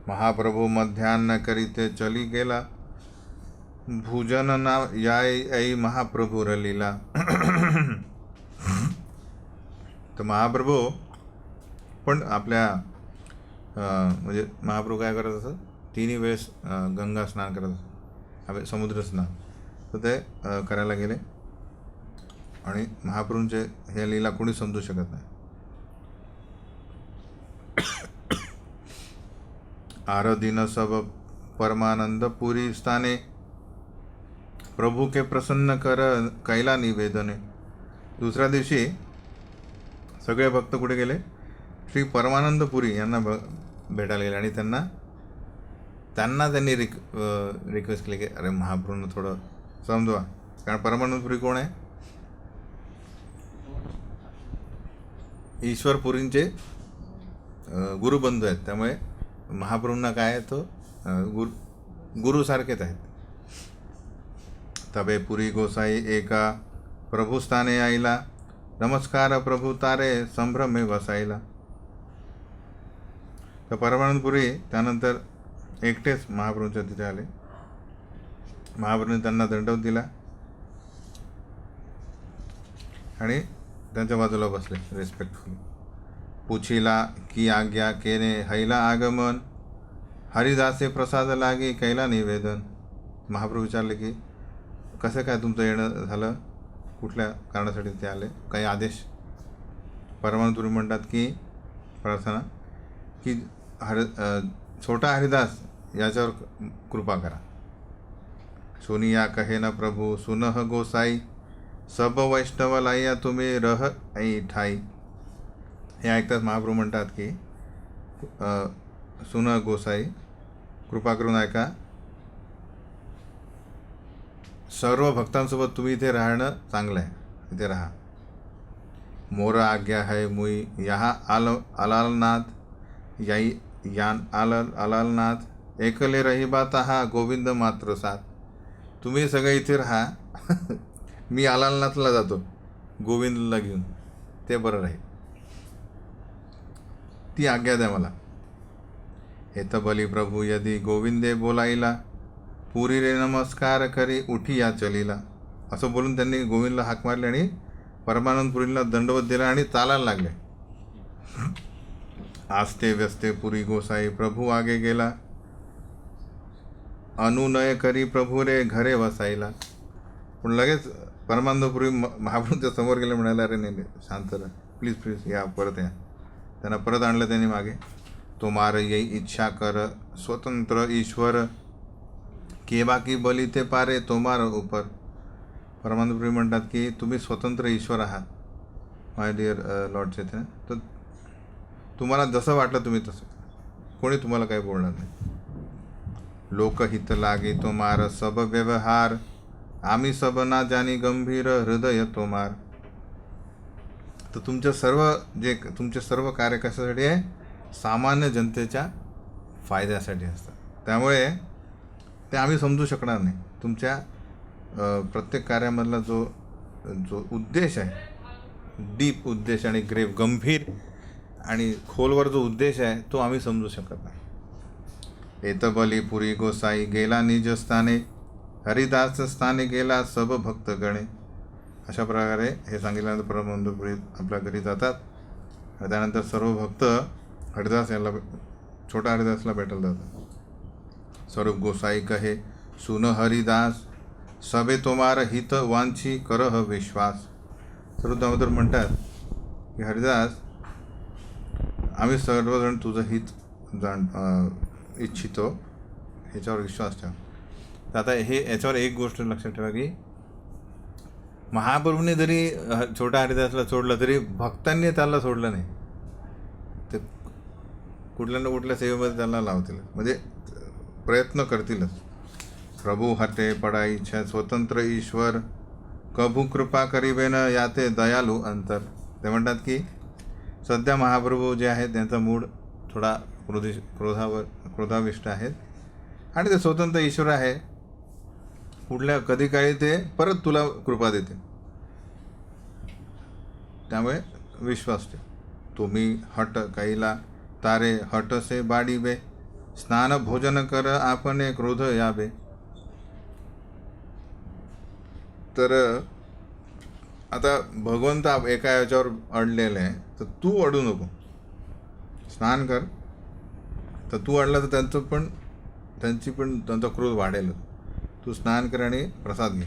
महाप्रभू मध्यान्ह करीते चली गेला, भूजन ना याय ऐ महाप्रभू रलीला. तर महाप्रभू पण आपल्या म्हणजे महाप्रभू काय करत असं, तिन्ही वेळेस गंगा स्नान करत असत, समुद्र स्नान, तर ते करायला गेले. आणि महाप्रभूंचे हे लीला कोणी समजू शकत नाही. आरदिन सब परमानंद पुरी स्थाने, प्रभू के प्रसन्न कर कैला निवेदने. दुसऱ्या दिवशी सगळे भक्त कुठे गेले, श्री परमानंदपुरी यांना भेटायला गेले. आणि त्यांनी रिक्वेस्ट केली की अरे महाप्रभूंना थोडं समजवा, कारण परमानंदपुरी कोण आहे, ईश्वरपुरींचे गुरुबंधू आहेत. त्यामुळे महाप्रभूंना काय आहे, तो गुरुसारखेच आहेत. तबे पुरी गोसाई एका प्रभुस्थाने आईला, नमस्कार प्रभू तारे संभ्रमे वसायला. तर परमानंदपुरी त्यानंतर एकटेच महाप्रभूंच्या तिथे आले. महाप्रभूंनी त्यांना दंडवत दिला आणि त्यांच्या बाजूला बसले रिस्पेक्टफुली. पुछिला की आज्ञा केने हैला आगमन, हरिदासे प्रसाद लागे कैला निवेदन. महाप्रभू विचारले की कसं काय तुमचं येणं झालं, कुठल्या कारणासाठी ते आले, काही आदेश. परमानंदपुरी म्हणतात की प्रार्थना की छोटा हरिदास याच्यावर कृपा करा. सोनिया कहे न प्रभू सुनह गोसाई, सब वैष्णव लाया तुम्ही रह ऐ ठाई. हे ऐकताच महाप्रभू म्हणतात की सुनह गोसाई, कृपा करून ऐका, सर्व भक्तांसोबत तुम्ही इथे राहणं चांगलं आहे, इथे राहा. मोर आज्ञा है मुई यहाँ अलालनाथ, याई यान अलालनाथ, एकले रही बात हा गोविंद मात्र साथ. तुम्ही सगळे इथे राहा, मी अलालनाथला जातो गोविंदला घेऊन, ते बरं राहील, ती आज्ञा द्या मला. हेत बली प्रभू यदि गोविंदे बोलाईला, पुरी रे नमस्कार करी उठिया चलीला. असं बोलून त्यांनी गोविंदला हाक मारली आणि परमानंदपुरीला दंडवत दिला आणि चालायला लागले. आस्ते व्यस्ते पुरी गोसाई प्रभू आगे गेला, अनुनय करी प्रभू रे घरे वसायला. पण लगेच परमानंदपुरी महाप्रभूंच्या समोर गेले, म्हणाले अरे नाही शांत राहा, प्लीज प्लीज या, परत या. त्यांना परत आणलं त्यांनी मागे. तोमार येई इच्छा कर स्वतंत्र ईश्वर, के बाकी बली ते पारे तोमार उपर. परमानंदपुरी म्हणतात की तुम्ही स्वतंत्र ईश्वर आहात माय डिअर लॉर्ड चैतन्य, तर तुम्हाला जसं वाटलं तुम्ही तसं, कोणी तुम्हाला काही बोलणार नाही. लोकहित लागे तोमार सब व्यवहार, आम्ही सब ना जानी गंभीर हृदय तोमार. तर तुमचे सर्व कार्य कशासाठी आहे? सामान्य जनतेच्या फायद्यासाठी असतात. त्यामुळे ते आम्ही समजू शकणार नाही. तुमच्या प्रत्येक कार्यामधला जो उद्देश आहे, डीप उद्देश आणि ग्रेव, गंभीर आणि खोलवर जो उद्देश आहे, तो आम्ही समजू शकत नाही. एतबली पुरी गोसाई गेला निज स्थाने, हरिदास स्थाने गेला सब भक्त गणे. अशा प्रकारे हे सांगितल्यानंतर परमानंदपुरी आपल्या घरी जातात. त्यानंतर सर्व भक्त हरिदास याला, छोटा हरिदासला भेटायला जातात. स्वरूप गोसाई कहे सुन हरिदास, सबे तोमार हित वांछी करह विश्वास. सर्व दामोदर म्हणतात की हरिदास, आम्ही सर्वजण तुझं हित इच्छितो, ह्याच्यावर विश्वास ठेवा. तर आता याच्यावर एक गोष्ट लक्षात ठेवा की महाप्रभूने जरी छोटा हरिदासला सोडलं तरी भक्तांनी त्याला सोडलं नाही. ते कुठल्या ना कुठल्या सेवेमध्ये त्याला लावतील, म्हणजे प्रयत्न करतीलच. प्रभू हते पडा इच्छा स्वतंत्र ईश्वर, कभू कृपा करीबेन याते दयालू अंतर. ते म्हणतात की सध्या महाप्रभू जे आहेत त्यांचा मूड थोडा क्रोधाविष्ट आहेत आणि ते स्वतंत्र ईश्वर आहे. कधी काळी ते परत तुला कृपा देते, त्यामुळे विश्वास ठेव. तुम्ही हट कैला तारे हटसे बाडीबे, स्नान भोजन कर आपणे क्रोध याबे. तर आता भगवंत एका याच्यावर अडलेलं आहे, तर तू अडू नको. स्नान कर, तर तू अडला तर त्यांचा क्रोध वाढेल. तू स्नान कर आणि प्रसाद घे,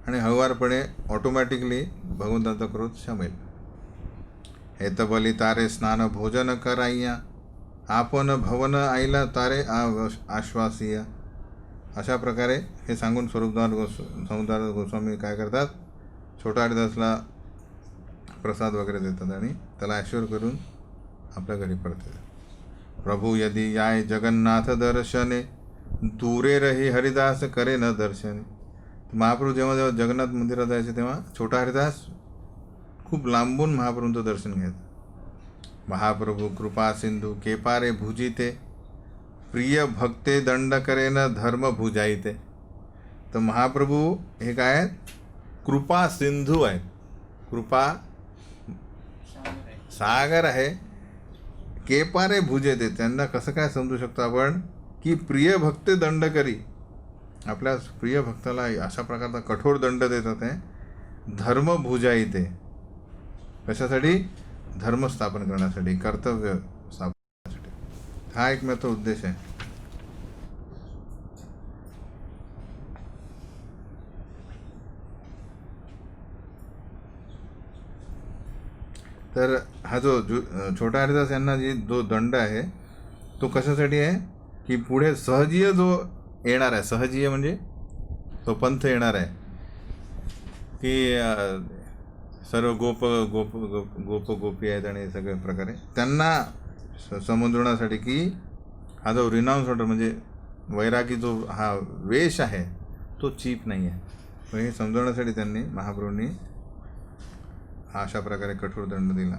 आणि हळुवारपणे ऑटोमॅटिकली भगवंताचा क्रोध शमेल. हेतबली तारे स्नान भोजन करायया, आपण भवन आईला तारे आश्वासिया. अशा प्रकारे हे सांगून समुद्र गोस्वामी काय करतात, छोटा हरिदासला प्रसाद वगैरे देतात आणि त्याला ॲश्वर करून आपल्या घरी परत येतात. प्रभू यदि याय जगन्नाथ दर्शने, दूरे रही हरिदास करे न दर्शने. महाप्रभू जेव्हा जगन्नाथ मंदिरात जायचे तेव्हा छोटा हरिदास खूप लांबून महाप्रभूंचं दर्शन घ्यायचं. महाप्रभू कृपा सिंधू केपारे भुजिते, प्रिय भक्ते दंड करे न धर्म भुजाईते. तर महाप्रभू हे काय आहेत? कृपा सिंधू आहेत, कृपा सागर आहे. केपारे भुजेते, त्यांना कसं काय समजू शकतो आपण की प्रिय भक्ते दंड करी, आपल्या प्रिय भक्ताला अशा प्रकारचा कठोर दंड देतात आहे. धर्म भुजाईते, कशासाठी? धर्म स्थापन करण्यासाठी, कर्तव्य स्थापन करण्यासाठी. हा एक मात्र उद्देश आहे. तर हा जो छोटा हरिदास यांना जो दंड आहे तो कशासाठी आहे की पुढे सहजीय जो येणार आहे, सहजीय म्हणजे तो पंथ येणार आहे की सर्व गोपी आहेत आणि सगळ्या प्रकारे त्यांना समजवण्यासाठी की हा जो रिनाऊन्स ऑर्डर म्हणजे वैरागी जो हा वेश आहे तो चीप नाही आहे. हे समजवण्यासाठी त्यांनी महाप्रभूंनी हा अशा प्रकारे कठोर दंड दिला.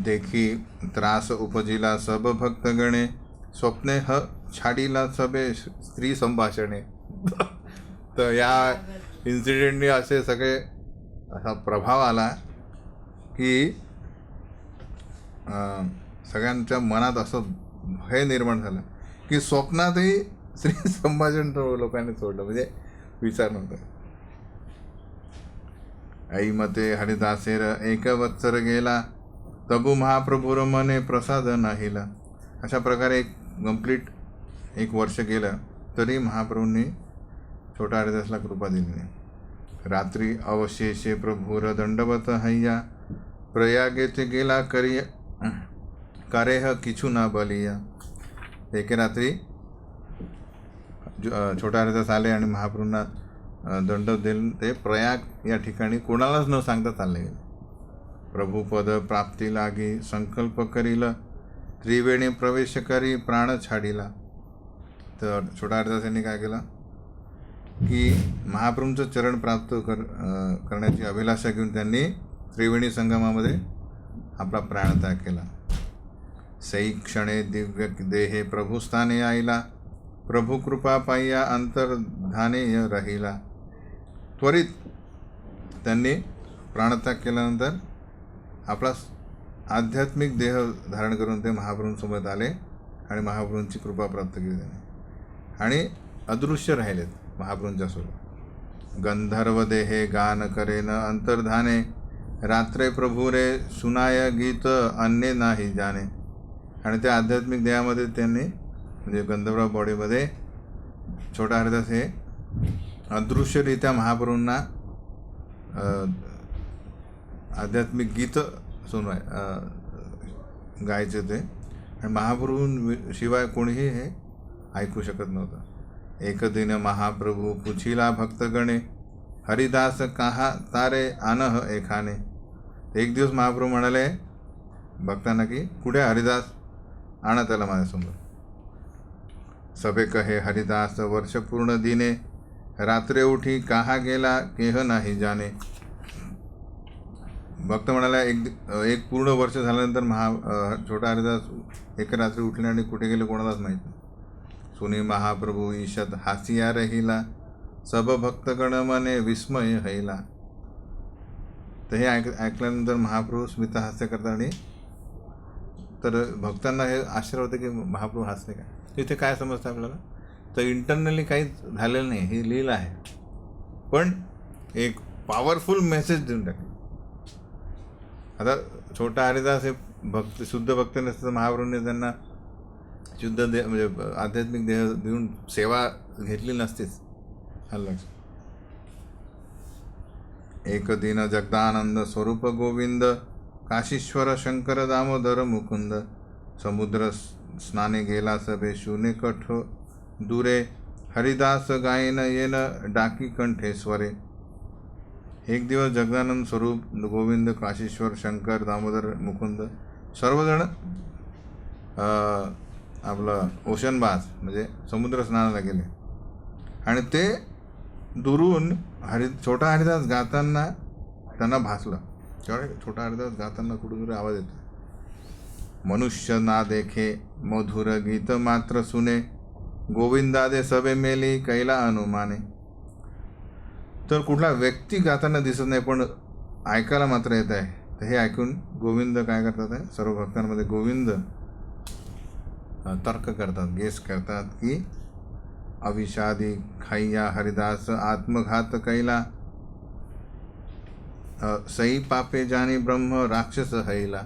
देखी त्रास उपजिला सब भक्त गणे, स्वप्ने छाडीला सबे स्त्री संभाषणे. तर या इन्सिडेंटने असे सगळे असा प्रभाव आला की सगळ्यांच्या मनात असं भय निर्माण झालं की स्वप्नातही श्री संभाषण लोकांनी सोडलं, म्हणजे विचार नव्हता. आई मते हरिदासेर एक वत्सर गेला, तबु महाप्रभुर मने प्रसाद नाहीला. अशा प्रकारे एक कंप्लीट 1 वर्ष गेलं तरी महाप्रभूंनी छोटा हरिदासला कृपा दिली नाही. रात्री अवशेषे प्रभुर दंडवत हैया, प्रयागेचे गेला करिय कारेह किछु ना बलिया. एके रात्री छोटा हरिदास आले आणि महाप्रभूंना दंड देऊन ते प्रयाग या ठिकाणी कोणालाच न सांगता चालले गेले. प्रभुपद प्राप्ती लागी संकल्प करील, त्रिवेणी प्रवेश करी प्राण छाडीला. तर छोटा हरिदास यांनी काय केलं की महाप्रभूंचं चरण प्राप्त करण्याची अभिलाषा घेऊन त्यांनी त्रिवेणी संगमामध्ये आपला प्राणत्याग केला. सई क्षणे दिव्य देहे प्रभुस्थाने आईला, प्रभू कृपा पाय्या अंतर्धाने राहिला. त्वरित त्यांनी प्राणत्याग केल्यानंतर आपला आध्यात्मिक देह धारण करून ते महाप्रभूंसोबत आले आणि महाप्रभूंची कृपा प्राप्त केली त्यांनी आणि अदृश्य राहिलेत महाप्रभूंच्या सोबत. गंधर्व देहे गान करेन अंतर्धाने, रात्रे प्रभू रे सुनाय गीत अन्य नाही जाणे. आणि त्या आध्यात्मिक देहामध्ये त्यांनी म्हणजे गंधर्व बॉडीमध्ये छोटा हरिदास हे अदृश्यरित्या महाप्रभूंना आध्यात्मिक गीत गायचे ते, आणि महाप्रभूंशिवाय कोणीही हे ऐकू शकत नव्हतं. एक दिन महाप्रभू पुछिला भक्तगणे, हरिदास कहा तारे आनह एखाने. एक दिवस महाप्रभू म्हणाले भक्तांना की कुठे हरिदास, आणा त्याला माझ्यासमोर. सबे कहे हरिदास वर्ष पूर्ण दिने, रात्रे उठी कहा गेला केह नाही जाणे. भक्त म्हणाला एक पूर्ण वर्ष झाल्यानंतर छोटा हरिदास एक रात्री उठले आणि कुठे गेले कोणालाच माहीत नाही. सुनी महाप्रभू ईशत हासिया रहिला, सब भक्तगण मने विस्मय हैला. तर हे ऐकल्यानंतर महाप्रभू स्मित हास्य करतात आणि तर भक्तांना हे आश्चर्य होतं की महाप्रभू हसले काय. तिथे काय समजतं आपल्याला, तर इंटरनली काहीच झालेलं नाही, ही लीला आहे, पण एक पॉवरफुल मेसेज देऊन टाकली. आता छोटा हरिदास हे भक्त शुद्ध भक्त नसतं, महाप्रभूंनी त्यांना शुद्ध देह म्हणजे आध्यात्मिक देह देऊन सेवा घेतली नसतेच. लक्ष. एक दिन जगदानंद स्वरूप गोविंद, काशीश्वर शंकर दामोदर मुकुंद. समुद्र स्नाने गेला सबे शूने कठ दुरे, हरिदास गायन येन डाकी कंठेश्वरे. एक दिवस जगदानंद स्वरूप गोविंद, काशीश्वर, शंकर, दामोदर, मुकुंद सर्वजण आपलं ओशन बाज म्हणजे समुद्र स्नानाला गेले आणि ते दुरून छोटा हरिदास गाताना त्यांना भासलं. छोटा हरिदास गाताना कुठून आवाज येतो. मनुष्य ना देखे मधुर गीत मात्र सुने, गोविंदादे सबे मेली कैला अनुमाने. तर कुठला व्यक्ती गाताना दिसत नाही पण ऐकायला मात्र येत आहे. तर हे ऐकून गोविंद काय करतात आहे, सर्व भक्तांमध्ये गोविंद तर्क करतात, गेस करतात की अविषादी खाईया हरिदास आत्मघात कैला, सई पापे जानी ब्रह्म राक्षस हैला.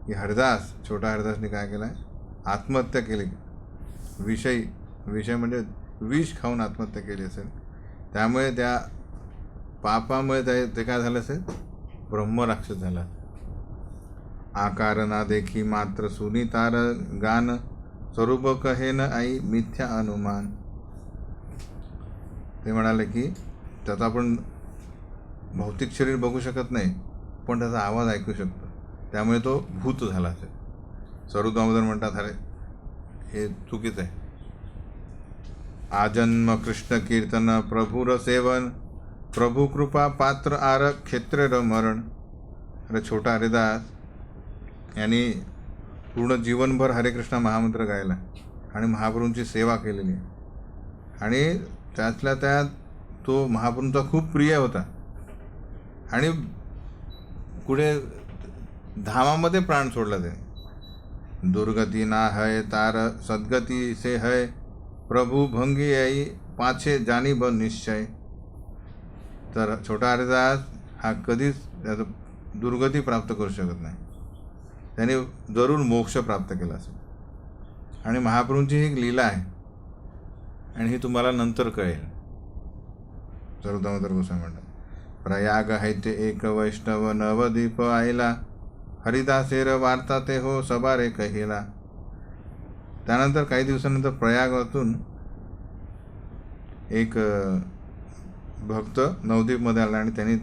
की हरिदास छोटा हरिदासने काय केलं आहे, आत्महत्या केली. विषय म्हणजे विष खाऊन आत्महत्या केली असेल, त्यामुळे त्या पापामुळे ते काय झालं असेल, ब्रह्मराक्षस झाला. आकार ना देखी मात्र सुनी तार गान, स्वरूप कहे न आई मिथ्या अनुमान. ते म्हणाले की त्याचा आपण भौतिक शरीर बघू शकत नाही पण त्याचा आवाज ऐकू शकतो, त्यामुळे तो भूत झाला असेल. स्वरूप दामोदर म्हणतात अरे हे चुकीचं आहे. आजन्म कृष्ण कीर्तन प्रभुर सेवन, प्रभू कृपा पात्र आर क्षेत्र मरण. अरे छोटा हरिदास यांनी पूर्ण जीवनभर हरेकृष्ण महामंत्र गायला आणि महाप्रभूंची सेवा केलेली आहे आणि त्यातल्या त्यात तो महाप्रभूंचा खूप प्रिय होता आणि पुढे धामामध्ये प्राण सोडला त्याने. दुर्गती ना है तार सद्गती से है, प्रभू भंगी आई पाछे जानी ब निश्चय. तर छोटा हरिदास हा कधीच त्याचं दुर्गती प्राप्त करू शकत नाही, त्याने जरूर मोक्ष प्राप्त केला असेल. आणि महाप्रभूंची ही एक लीला आहे आणि ही तुम्हाला नंतर कळेल. सर्व दामोदर गोस्वामी म्हणतात, प्रयाग है ते एक वैष्णव नवदीप आईला, हरिदासेर वार्ता ते हो सबारे कहिला. त्यानंतर काही दिवसानंतर प्रयागातून एक भक्त नवदीपमध्ये आला आणि त्यांनी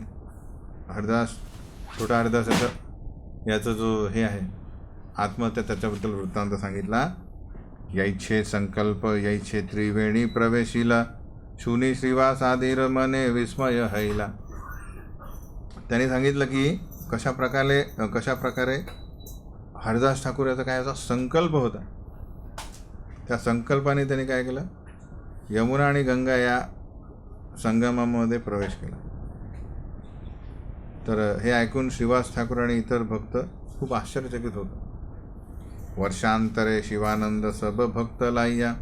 छोटा हरिदास याचा जो हे आहे आत्महत्या त्याच्याबद्दल वृत्तांत सांगितला. यायचे संकल्प यायचे त्रिवेणी प्रवेशिला, शूनी श्रीवास आधीर मने विस्मय हैला. त्यांनी सांगितलं की कशा प्रकारे हरिदास ठाकूर याचा काय संकल्प होता. त्या संकल्पाने त्यांनी काय केलं, यमुना आणि गंगा या संगमामध्ये प्रवेश केला. तर हे ऐकून श्रीवास ठाकूर आणि इतर भक्त खूप आश्चर्यचकित होते. वर्षांतरे शिवानंद सब भक्त लाइया,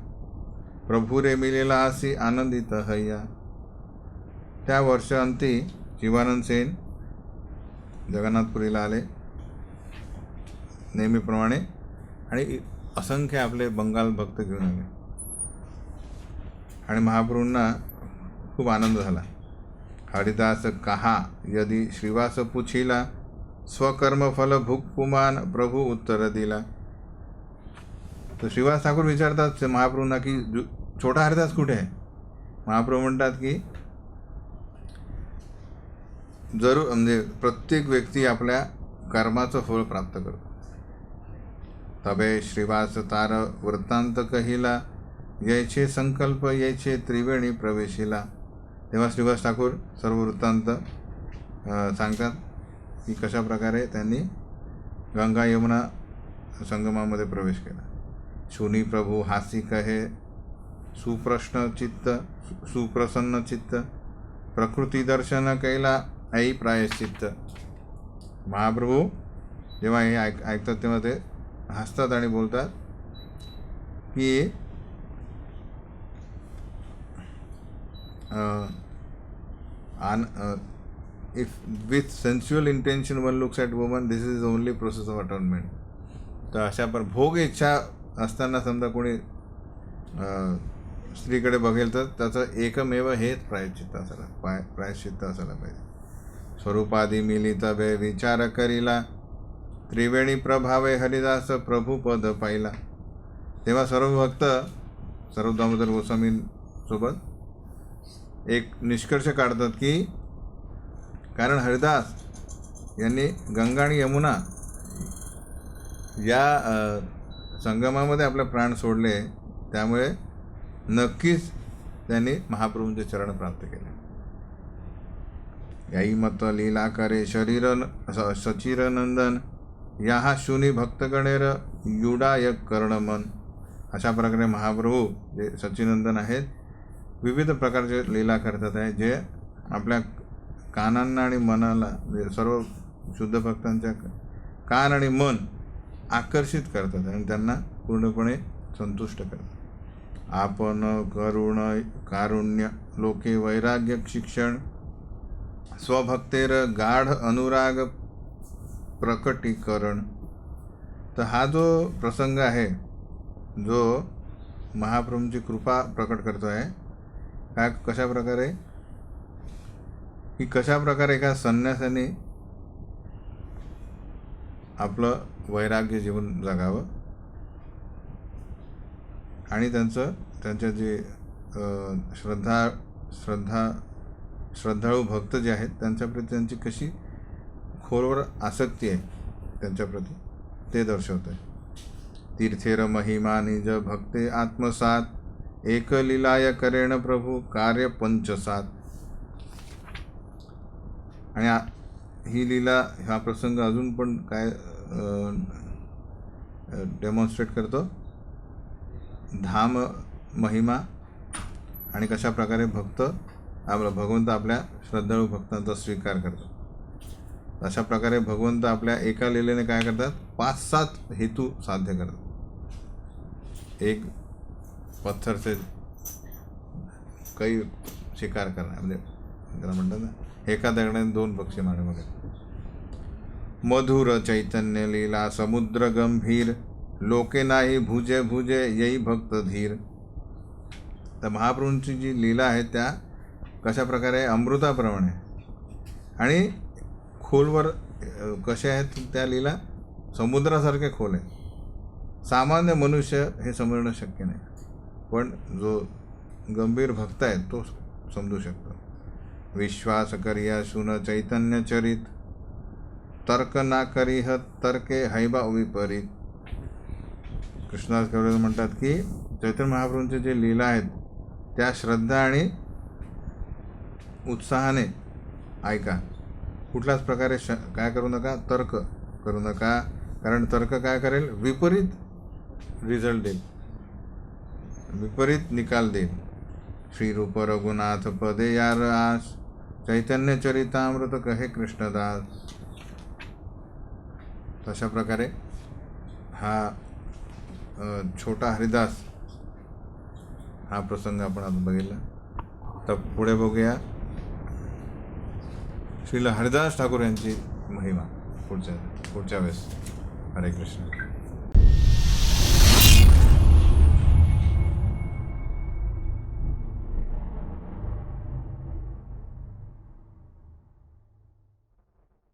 प्रभू रे मिलेला असी आनंदित हैया. त्या वर्षांती शिवानंद सेन जगन्नाथपुरीला आले नेहमीप्रमाणे आणि असंख्य आपले बंगाल भक्त घेऊन आले आणि महाप्रभूंना खूप आनंद झाला. हरिदास कहा यदि श्रीवास पुछिला, स्वकर्म फल भूक पुमान प्रभू उत्तर दिला. तर श्रीवास ठाकूर विचारतात महाप्रभूंना की छोटा हरिदास कुठे आहे. महाप्रभू म्हणतात की जरूर म्हणजे प्रत्येक व्यक्ती आपल्या कर्माचं फळ प्राप्त करतो. तबे श्रीवास तार वृत्तांत कहिला, यायचे संकल्प यायचे त्रिवेणी प्रवेशिला. तेव्हा श्रीवास ठाकूर सर्व वृत्तांत सांगतात की कशा प्रकारे त्यांनी गंगा यमुना संगमामध्ये प्रवेश केला. शूनी प्रभू हासी कहे, सुप्रसन्न चित्त, प्रकृती दर्शन कैला ऐ प्रायश्चित्त. महाप्रभू जेव्हा हे ऐकतात तेव्हा ते हसतात आणि बोलतात की if with sensual intention one looks at woman, this is the only process of atonement. तर अशा पर भोग इच्छा असताना समजा कोणी स्त्रीकडे बघेल तर त्याचं एकमेव हेच प्रायश्चित्त असायला पाहिजे. स्वरूपादी मिलित वे विचार करिला, त्रिवेणी प्रभावे हरिदास प्रभू पद पाहिला. तेव्हा सर्व भक्त सर्व दामोदर गोस्वामींसोबत एक निष्कर्ष काढतात की कारण हरिदास यांनी गंगा आणि यमुना या संगमामध्ये आपले प्राण सोडले, त्यामुळे नक्कीच त्यांनी महाप्रभूंचे चरण प्राप्त केले. याई मत लीला करे शरीर सचिर नंदन, या शूनी भक्तगणेर युडाय कर्णमन. अशा प्रकारे महाप्रभू जे सचिनंदन आहेत विविध प्रकारचे लीला करतात आहे, जे आपल्या कानांना आणि मनाला सर्व शुद्ध भक्तांच्या कान आणि मन आकर्षित करतात आणि त्यांना पूर्णपणे संतुष्ट करतात. आपण कारुण्य लोके वैराग्य शिक्षण, स्वभक्तेर गाढ अनुराग प्रकटीकरण. तर हा जो प्रसंग आहे जो महाप्रभूंची कृपा प्रकट करतो आहे, काय कशा प्रकारे एका संन्यासाने आपलं वैराग्य जीवन जगावं आणि त्यांच्या जे श्रद्धाळू भक्त जे आहेत त्यांच्याप्रती त्यांची कशी खोलवर आसक्ती आहे त्यांच्याप्रती ते दर्शवत आहे. तीर्थेर महिमा निज भक्ते आत्मसात, एक लीलाय करेण प्रभू कार्य पंचसात. आणि ही लीला हा प्रसंग अजून पण काय डेमॉन्स्ट्रेट करतो, धाम महिमा आणि कशा प्रकारे भगवंत आपल्या श्रद्धाळू भक्तांचा स्वीकार करतो. अशा प्रकारे भगवंत आपल्या एका लीलेने काय करतात, 5-7 हेतू साध्य करतात. एक पत्थर से काही शिकार करणार, म्हणजे त्याला म्हणतात ना, एका दगडाने 2 पक्षी मारणे वगैरे. मधुर चैतन्य लीला समुद्र गंभीर, लोके नाही भुजे भुजे येई भक्त धीर. तर महाप्रभूंची जी लीला आहे त्या कशा प्रकारे अमृताप्रमाणे आणि खोलवर कशा आहेत त्या लीला, समुद्रासारखे खोल आहे. सामान्य मनुष्य हे समजणं शक्य नाही, पण जो गंभीर भक्त आहे तो समजू शकतो. विश्वास करिया सुन चैतन्य चरित, तर्क ना करीह तर्के हैबा विपरीत. कृष्णदास कविराज म्हणतात की चैतन्य महाप्रभूंचे जे लीला आहेत त्या श्रद्धा आणि उत्साहाने ऐका. कुठल्याच प्रकारे काय करू नका, तर्क करू नका, कारण तर्क काय करेल, विपरीत रिझल्ट देईल, विपरीत निकाल देईल. श्री रूप रघुनाथ पदे यार आस, चैतन्य चरितामृत कहे कृष्णदास. तशा प्रकारे हा छोटा हरिदास हा प्रसंग आपण आता बघितला. तर पुढे बघूया श्रील हरिदास ठाकूर यांची महिमा पुढच्या वेळेस. हरे कृष्ण.